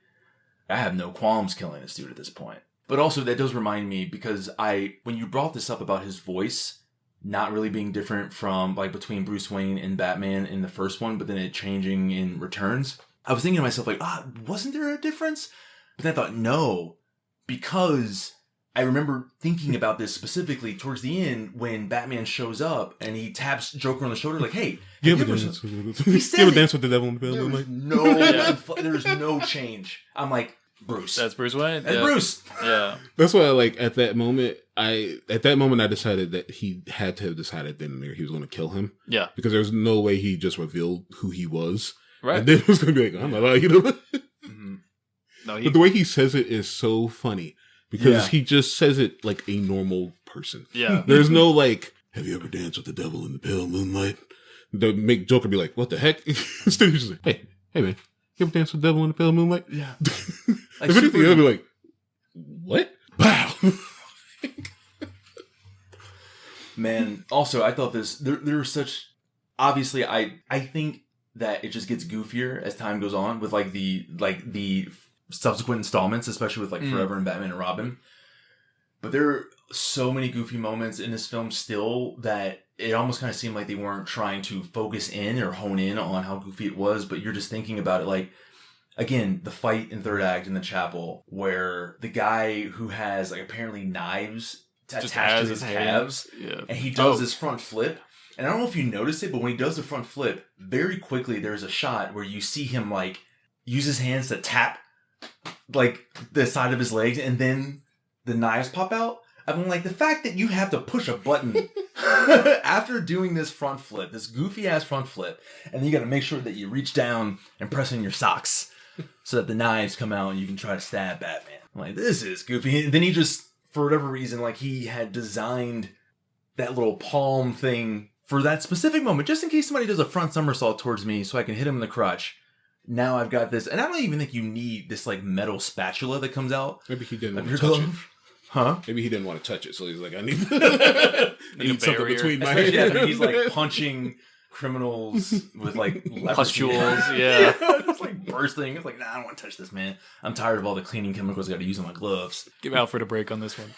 I have no qualms killing this dude at this point. But also that does remind me, because when you brought this up about his voice not really being different from like between Bruce Wayne and Batman in the first one, but then it changing in Returns, I was thinking to myself like, wasn't there a difference? But then I thought, no, because I remember thinking about this specifically towards the end when Batman shows up and he taps Joker on the shoulder like, "Hey, You have ever you dance ever you dance with the devil in the pale moonlight? there's no change." I'm like, Bruce. That's Bruce Wayne. That's Yeah. Bruce. Yeah. That's why, like, at that moment, I decided that he had to have decided then and there he was going to kill him. Yeah. Because there's no way he just revealed who he was. Right. And then it was going to be like, I'm not, you know. No, he, But the way he says it is so funny because he just says it like a normal person. yeah. There's no like, have you ever danced with the devil in the pale moonlight? To make Joker be like, what the heck? Instead he's just like, hey man, you ever danced with the devil in the pale moonlight? Yeah. If anything, he'll be like, what? Wow. Man, also, I thought this, there was such, obviously, I think that it just gets goofier as time goes on with, like, the subsequent installments, especially with, like, Forever and Batman and Robin. But there are so many goofy moments in this film still that it almost kind of seemed like they weren't trying to focus in or hone in on how goofy it was, but you're just thinking about it, like, again, the fight in third act in the chapel where the guy who has, like, apparently knives attached to his calves, and he does this front flip. And I don't know if you noticed it, but when he does the front flip, very quickly there's a shot where you see him, like, use his hands to tap, like, the side of his legs, and then the knives pop out. I'm like, the fact that you have to push a button after doing this front flip, this goofy-ass front flip, and then you got to make sure that you reach down and press in your socks so that the knives come out and you can try to stab Batman. I'm like, this is goofy. And then he just, for whatever reason, like, he had designed that little palm thing for that specific moment, just in case somebody does a front somersault towards me so I can hit him in the crotch. Now I've got this, and I don't even think you need this, like, metal spatula that comes out. Maybe he didn't of want your to touch glove. it. Huh? Maybe he didn't want to touch it, so he's like, I need something barrier. between my Especially hands. after he's, like, punching criminals with, like, leprosy. Pustules, yeah. It's, like, bursting. It's like, nah, I don't want to touch this, man. I'm tired of all the cleaning chemicals I got to use on my gloves. Give Alfred a break on this one.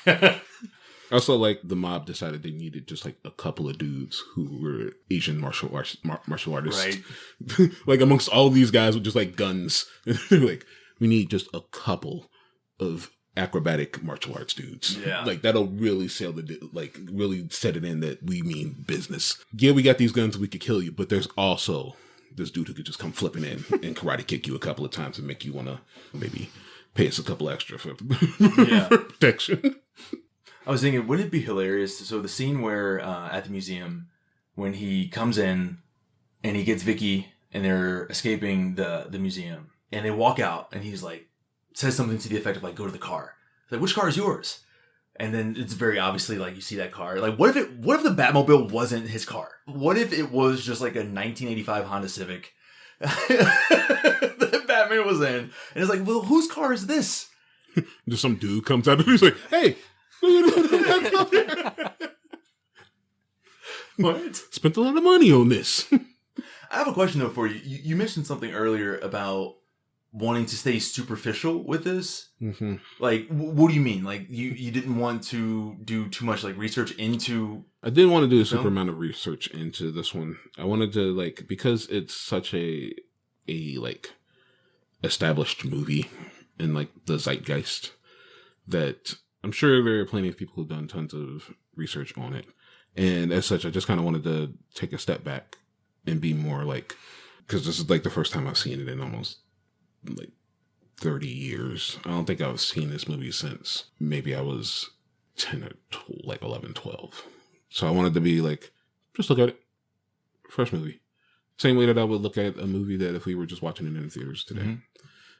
Also, like, the mob decided they needed just, like, a couple of dudes who were Asian martial artists. Right. Like, amongst all these guys with just, like, guns. They're like, we need just a couple of acrobatic martial arts dudes. Yeah. Like, that'll really sell really set it in that we mean business. Yeah, we got these guns, we could kill you, but there's also this dude who could just come flipping in and karate kick you a couple of times and make you want to maybe pay us a couple extra for, for protection. I was thinking, wouldn't it be hilarious? So the scene where at the museum, when he comes in and he gets Vicky and they're escaping the museum and they walk out and he's like, says something to the effect of like, go to the car. It's like, which car is yours? And then it's very obviously like you see that car. Like, what if the Batmobile wasn't his car? What if it was just like a 1985 Honda Civic that Batman was in? And it's like, well, whose car is this? Just some dude comes out and he's like, hey. What? Spent a lot of money on this. I have a question though for you. You mentioned something earlier about wanting to stay superficial with this. Mm-hmm. Like, what do you mean? Like, you didn't want to do too much like research into? I didn't want to do a super amount of research into this one. I wanted to like, because it's such a like established movie in like the zeitgeist that I'm sure there are plenty of people who've done tons of research on it. And as such, I just kind of wanted to take a step back and be more like, because this is like the first time I've seen it in almost like 30 years. I don't think I've seen this movie since maybe I was 10 or 12, like 11, 12. So I wanted to be like, just look at it. Fresh movie. Same way that I would look at a movie that if we were just watching it in the theaters today. Mm-hmm.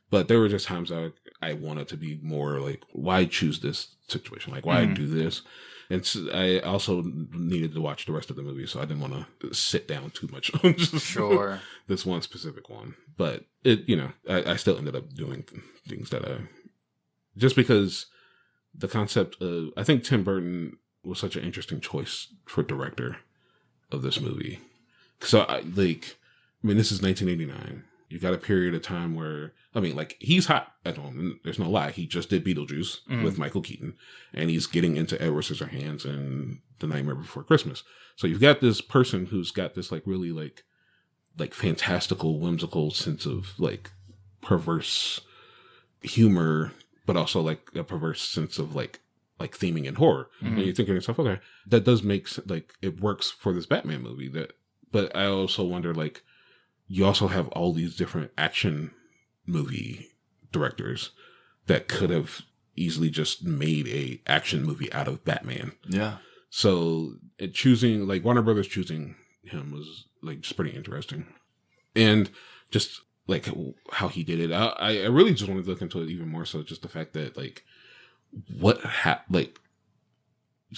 But there were just times I wanted to be more like, why choose this situation? Like, why do this? And so I also needed to watch the rest of the movie, so I didn't want to sit down too much on just this one specific one. But it, you know, I still ended up doing things that just because the concept of, I think Tim Burton was such an interesting choice for director of this movie. So this is 1989. You got a period of time where, I mean, like, he's hot at the moment. There's no lie. He just did Beetlejuice with Michael Keaton, and he's getting into Edward Scissorhands and The Nightmare Before Christmas. So you've got this person who's got this, like, really, like fantastical, whimsical sense of, like, perverse humor, but also, like, a perverse sense of, like, like theming in horror. And you're thinking to yourself, okay, that does make like it works for this Batman movie. But I also wonder, like, you also have all these different action movie directors that could have easily just made a action movie out of Batman. Yeah. So choosing, like, Warner Brothers choosing him was like just pretty interesting, and just like how he did it. I really just wanted to look into it even more. So just the fact that like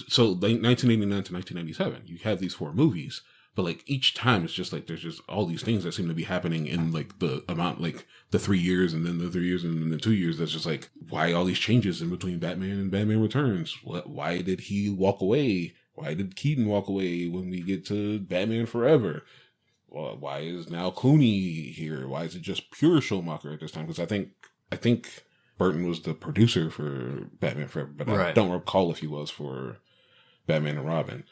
so like 1989 to 1997, you have these 4 movies, but like each time it's just like there's just all these things that seem to be happening in like the amount, like the 3 years and then the 3 years and then the 2 years. That's just like, why all these changes in between Batman and Batman Returns? Why did he walk away? Why did Keaton walk away when we get to Batman Forever? Well, why is now Clooney here? Why is it just pure Schumacher at this time? Because I think Burton was the producer for Batman Forever, but I don't recall if he was for Batman and Robin.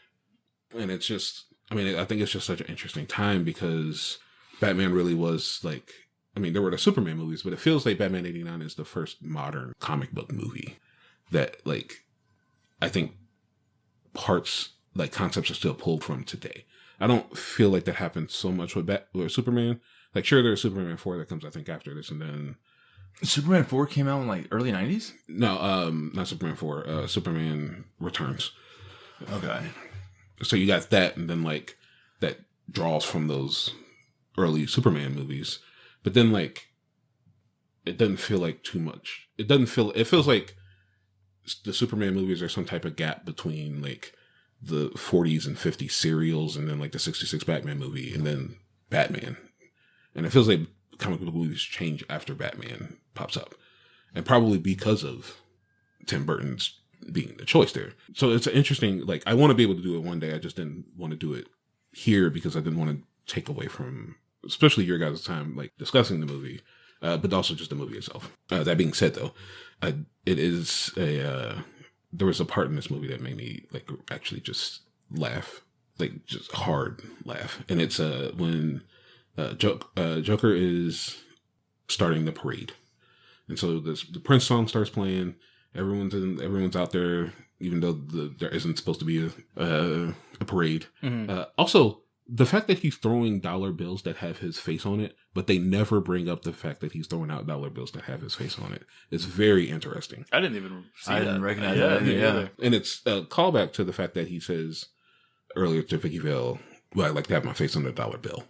And it's just, I mean, I think it's just such an interesting time because Batman really was like, I mean, there were the Superman movies, but it feels like Batman 89 is the first modern comic book movie that, like, I think parts, like concepts are still pulled from today. I don't feel like that happens so much with Superman. Like, sure, there's Superman 4 that comes, I think, after this, and then Superman 4 came out in like early 90s? No, not Superman 4, Superman Returns. Okay. So you got that, and then like that draws from those early Superman movies. But then like it doesn't feel like too much. It feels like the Superman movies are some type of gap between like the 40s and 50s serials and then like the 66 Batman movie and then Batman. And it feels like comic book movies change after Batman pops up. And probably because of Tim Burton's being the choice there. So it's an interesting, like, I want to be able to do it one day. I just didn't want to do it here because I didn't want to take away from, especially your guys' time, like discussing the movie, but also just the movie itself. That being said, though, there was a part in this movie that made me like actually just laugh, like just hard laugh. And it's when Joker is starting the parade. And so the Prince song starts playing. Everyone's out there, even though there isn't supposed to be a parade. Mm-hmm. Also, the fact that he's throwing dollar bills that have his face on it, but they never bring up the fact that he's throwing out dollar bills that have his face on it. It's very interesting. I didn't even see that. I didn't recognize that. Yeah. And it's a callback to the fact that he says earlier to Vicky Vale, well, I like to have my face on a dollar bill.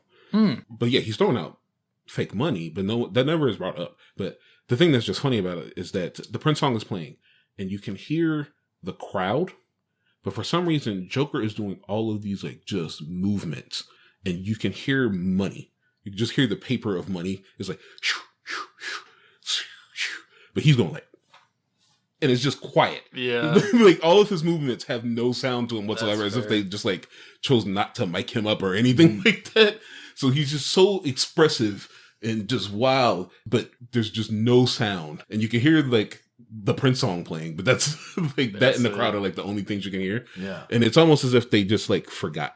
But yeah, he's throwing out fake money, but that never is brought up. But the thing that's just funny about it is that the Prince song is playing and you can hear the crowd, but for some reason, Joker is doing all of these like just movements and you can hear money. You can just hear the paper of money. It's like, shoo, shoo, shoo, shoo, shoo. But he's going like, and it's just quiet. Yeah. Like all of his movements have no sound to him whatsoever, as if they just like chose not to mic him up or anything like that. So he's just so expressive and just wild, but there's just no sound. And you can hear like the Prince song playing, but that's like that and the crowd are like the only things you can hear. Yeah. And it's almost as if they just like forgot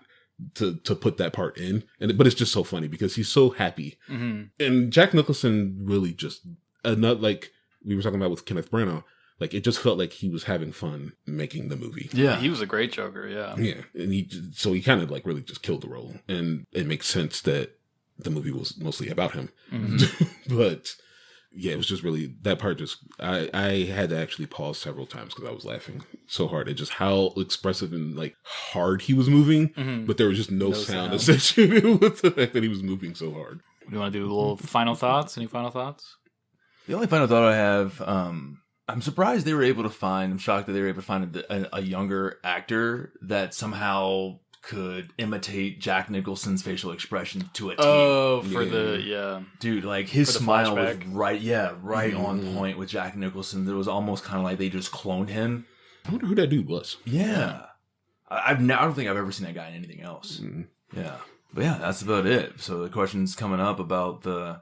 to put that part in. But it's just so funny because he's so happy. Mm-hmm. And Jack Nicholson really just, not like we were talking about with Kenneth Branagh, like it just felt like he was having fun making the movie. Yeah. He was a great Joker. Yeah. Yeah. And he kind of like really just killed the role. And it makes sense that the movie was mostly about him. Mm-hmm. But yeah, it was just really, that part just, I had to actually pause several times because I was laughing so hard at just how expressive and like hard he was moving, but there was just no sound associated with the fact that he was moving so hard. Do you want to do a little final thoughts? Any final thoughts? The only final thought I have, I'm surprised they were able to find, I'm shocked that they were able to find a younger actor that somehow could imitate Jack Nicholson's facial expression to a T. Oh, yeah. Dude, like his smile was right on point with Jack Nicholson. It was almost kind of like they just cloned him. I wonder who that dude was. Yeah. I don't think I've ever seen that guy in anything else. Yeah. But yeah, that's about it. So the question's coming up about the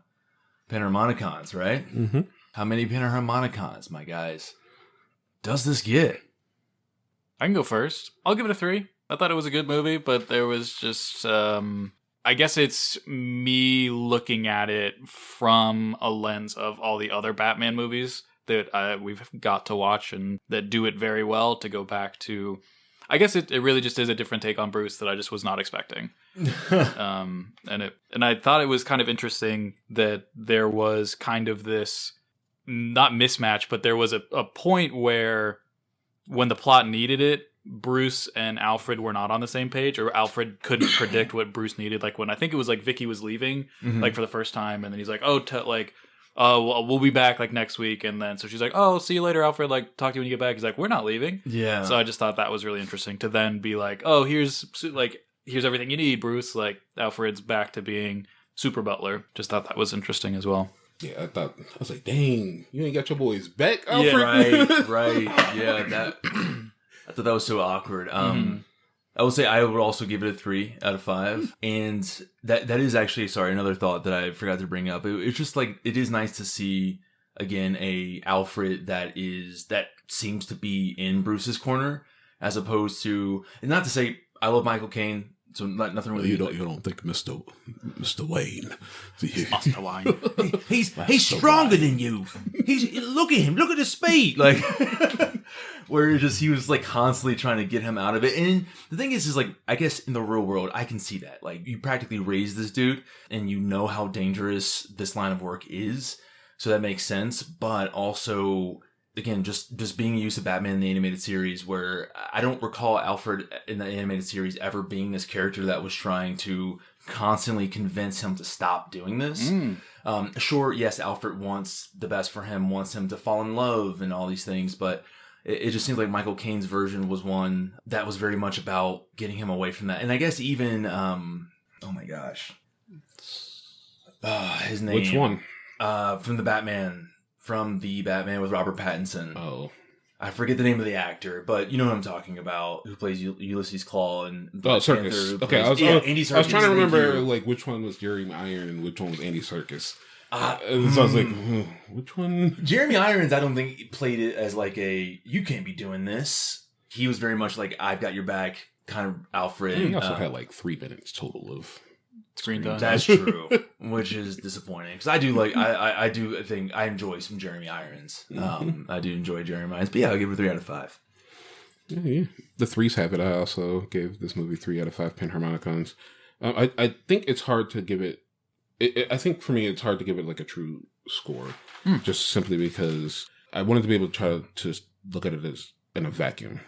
Panharmonicons, right? Mm-hmm. How many Panharmonicons, my guys, does this get? I can go first. I'll give it a 3. I thought it was a good movie, but there was just, I guess it's me looking at it from a lens of all the other Batman movies that we've got to watch and that do it very well, to go back to. I guess it really just is a different take on Bruce that I just was not expecting. And I thought it was kind of interesting that there was kind of this, not mismatch, but there was a point where when the plot needed it, Bruce and Alfred were not on the same page, or Alfred couldn't predict what Bruce needed. Like when I think it was like Vicky was leaving, like for the first time, and then he's like, we'll be back like next week. And then so she's like, oh, see you later, Alfred. Like, talk to you when you get back. He's like, we're not leaving. Yeah. So I just thought that was really interesting to then be like, oh, here's everything you need, Bruce. Like, Alfred's back to being super butler. Just thought that was interesting as well. Yeah, I was like, dang, you ain't got your boys back, Alfred. Yeah, right. Yeah, I thought that was so awkward. I will say I would also give it a 3 out of 5. And that is actually, another thought that I forgot to bring up. It's just like, it is nice to see, again, a Alfred that seems to be in Bruce's corner, as opposed to, and not to say I love Michael Caine, so nothing really. You don't think Mr. Wayne? Mr. Wayne. He's stronger than you. Look at him. Look at his speed. Like, where he was like constantly trying to get him out of it. And the thing is like, I guess in the real world, I can see that. Like, you practically raised this dude, and you know how dangerous this line of work is. So that makes sense. But also, again, just being used to Batman in the animated series, where I don't recall Alfred in the animated series ever being this character that was trying to constantly convince him to stop doing this. Sure, yes, Alfred wants the best for him, wants him to fall in love and all these things, but it just seems like Michael Caine's version was one that was very much about getting him away from that. And I guess even, oh my gosh, his name. Which one? From the Batman with Robert Pattinson. Oh. I forget the name of the actor, but you know what I'm talking about, who plays Ulysses Claw and Serkis. Okay, Andy Serkis. I was trying to remember like which one was Jeremy Irons and which one was Andy Serkis. So I was like, which one? Jeremy Irons, I don't think he played it as like a, you can't be doing this. He was very much like, I've got your back, kind of Alfred. He also had like 3 minutes total of screen time. That's true, which is disappointing, because I do like, I do think I enjoy some Jeremy Irons. I do enjoy Jeremy Irons, but yeah, I'll give it a 3 out of 5. Yeah. The 3s have it. I also gave this movie 3 out of 5 Panharmonicons. I think it's hard to give it. I think for me, it's hard to give it like a true score, just simply because I wanted to be able to try to look at it as in a vacuum,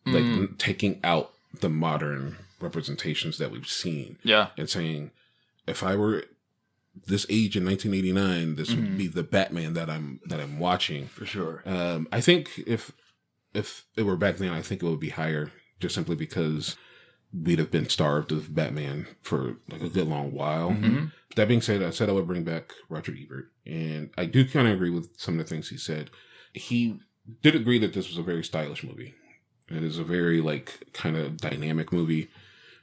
like taking out the modern representations that we've seen, and saying, if I were this age in 1989, this would be the Batman that I'm watching for sure. I think if it were back then, I think it would be higher, just simply because we'd have been starved of Batman for like a good long while. That being said, I said I would bring back Roger Ebert, and I do kind of agree with some of the things he said. He did agree that this was a very stylish movie. It is a very like kind of dynamic movie.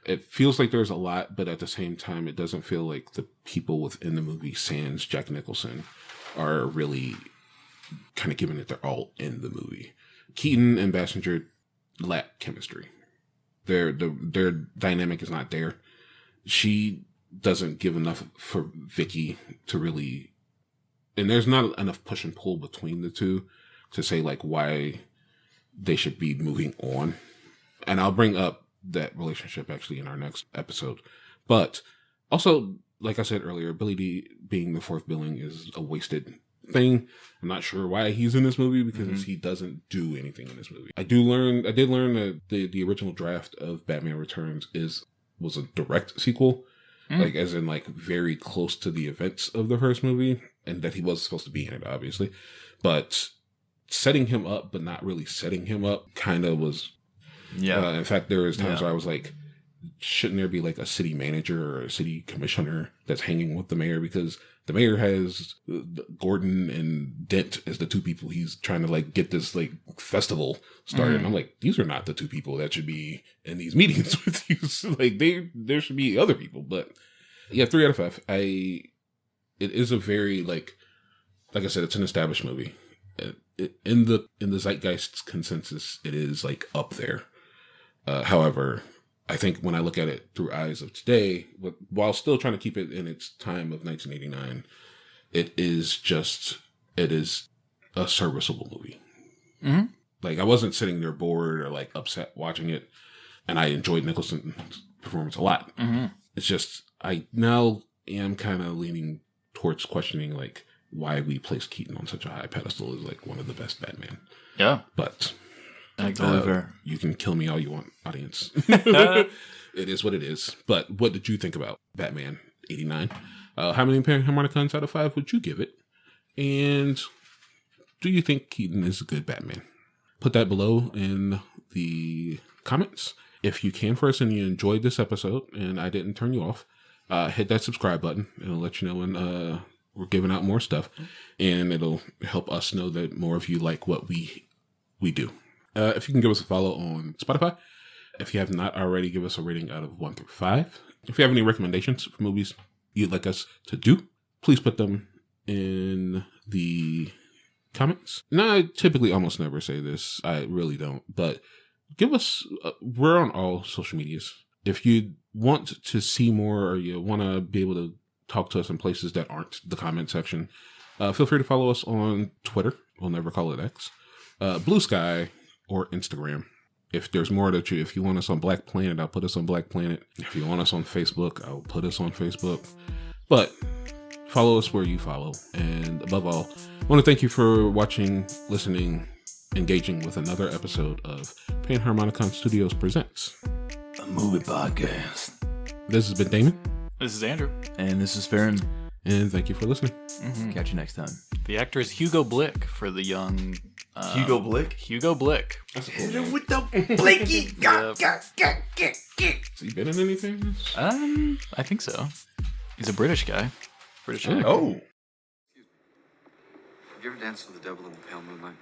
It feels like there's a lot, but at the same time, it doesn't feel like the people within the movie, sans Jack Nicholson, are really kind of giving it their all in the movie. Keaton and Basinger lack chemistry. Their dynamic is not there. She doesn't give enough for Vicky to really, and there's not enough push and pull between the two to say like why they should be moving on. And I'll bring up that relationship actually in our next episode. But also, like I said earlier, Billy D being the fourth billing is a wasted thing. I'm not sure why he's in this movie, because he doesn't do anything in this movie. I did learn that the original draft of Batman Returns was a direct sequel, like as in like very close to the events of the first movie, and that he was supposed to be in it, obviously. But setting him up, but not really setting him up, kind of was. Yeah. In fact, there was times where I was like, shouldn't there be like a city manager or a city commissioner that's hanging with the mayor? Because the mayor has Gordon and Dent as the 2 people he's trying to like get this like festival started. And I'm like, these are not the 2 people that should be in these meetings with you. So, like there should be other people. But yeah, 3 out of 5. It is a very like I said, it's an established movie. In the zeitgeist consensus, it is like up there. However, I think when I look at it through eyes of today, while still trying to keep it in its time of 1989, it is a serviceable movie. Mm-hmm. Like, I wasn't sitting there bored or like upset watching it, and I enjoyed Nicholson's performance a lot. Mm-hmm. It's just I now am kind of leaning towards questioning like why we place Keaton on such a high pedestal as like one of the best Batman. Yeah, But Fair. you can kill me all you want, audience. It is what it is. But what did you think about Batman 89? How many Panharmonicons out of 5 would you give it? And do you think Keaton is a good Batman? Put that below in the comments. If you can first and you enjoyed this episode and I didn't turn you off, hit that subscribe button. It'll let you know when we're giving out more stuff. And it'll help us know that more of you like what we do. If you can give us a follow on Spotify. If you have not already, give us a rating out of 1 through 5. If you have any recommendations for movies you'd like us to do, please put them in the comments. Now, I typically almost never say this. I really don't. But give us, we're on all social medias. If you want to see more or you want to be able to talk to us in places that aren't the comment section, feel free to follow us on Twitter. We'll never call it X. Blue Sky, or Instagram. If there's more that if you want us on Black Planet, I'll put us on Black Planet. If you want us on Facebook, I'll put us on Facebook. But follow us where you follow. And above all, I want to thank you for watching, listening, engaging with another episode of Panharmonicon Studios Presents A movie podcast. This has been Damon. this is Andrew. And this is Farron. And thank you for listening. Mm-hmm. Catch you next time. The actor is Hugo Blick for the young... Hugo Blick? Hugo Blick. With the blinky. Yep. Has he been in anything? I think so. He's a British guy. British actor. Oh. Have you ever danced with the devil in the pale moonlight?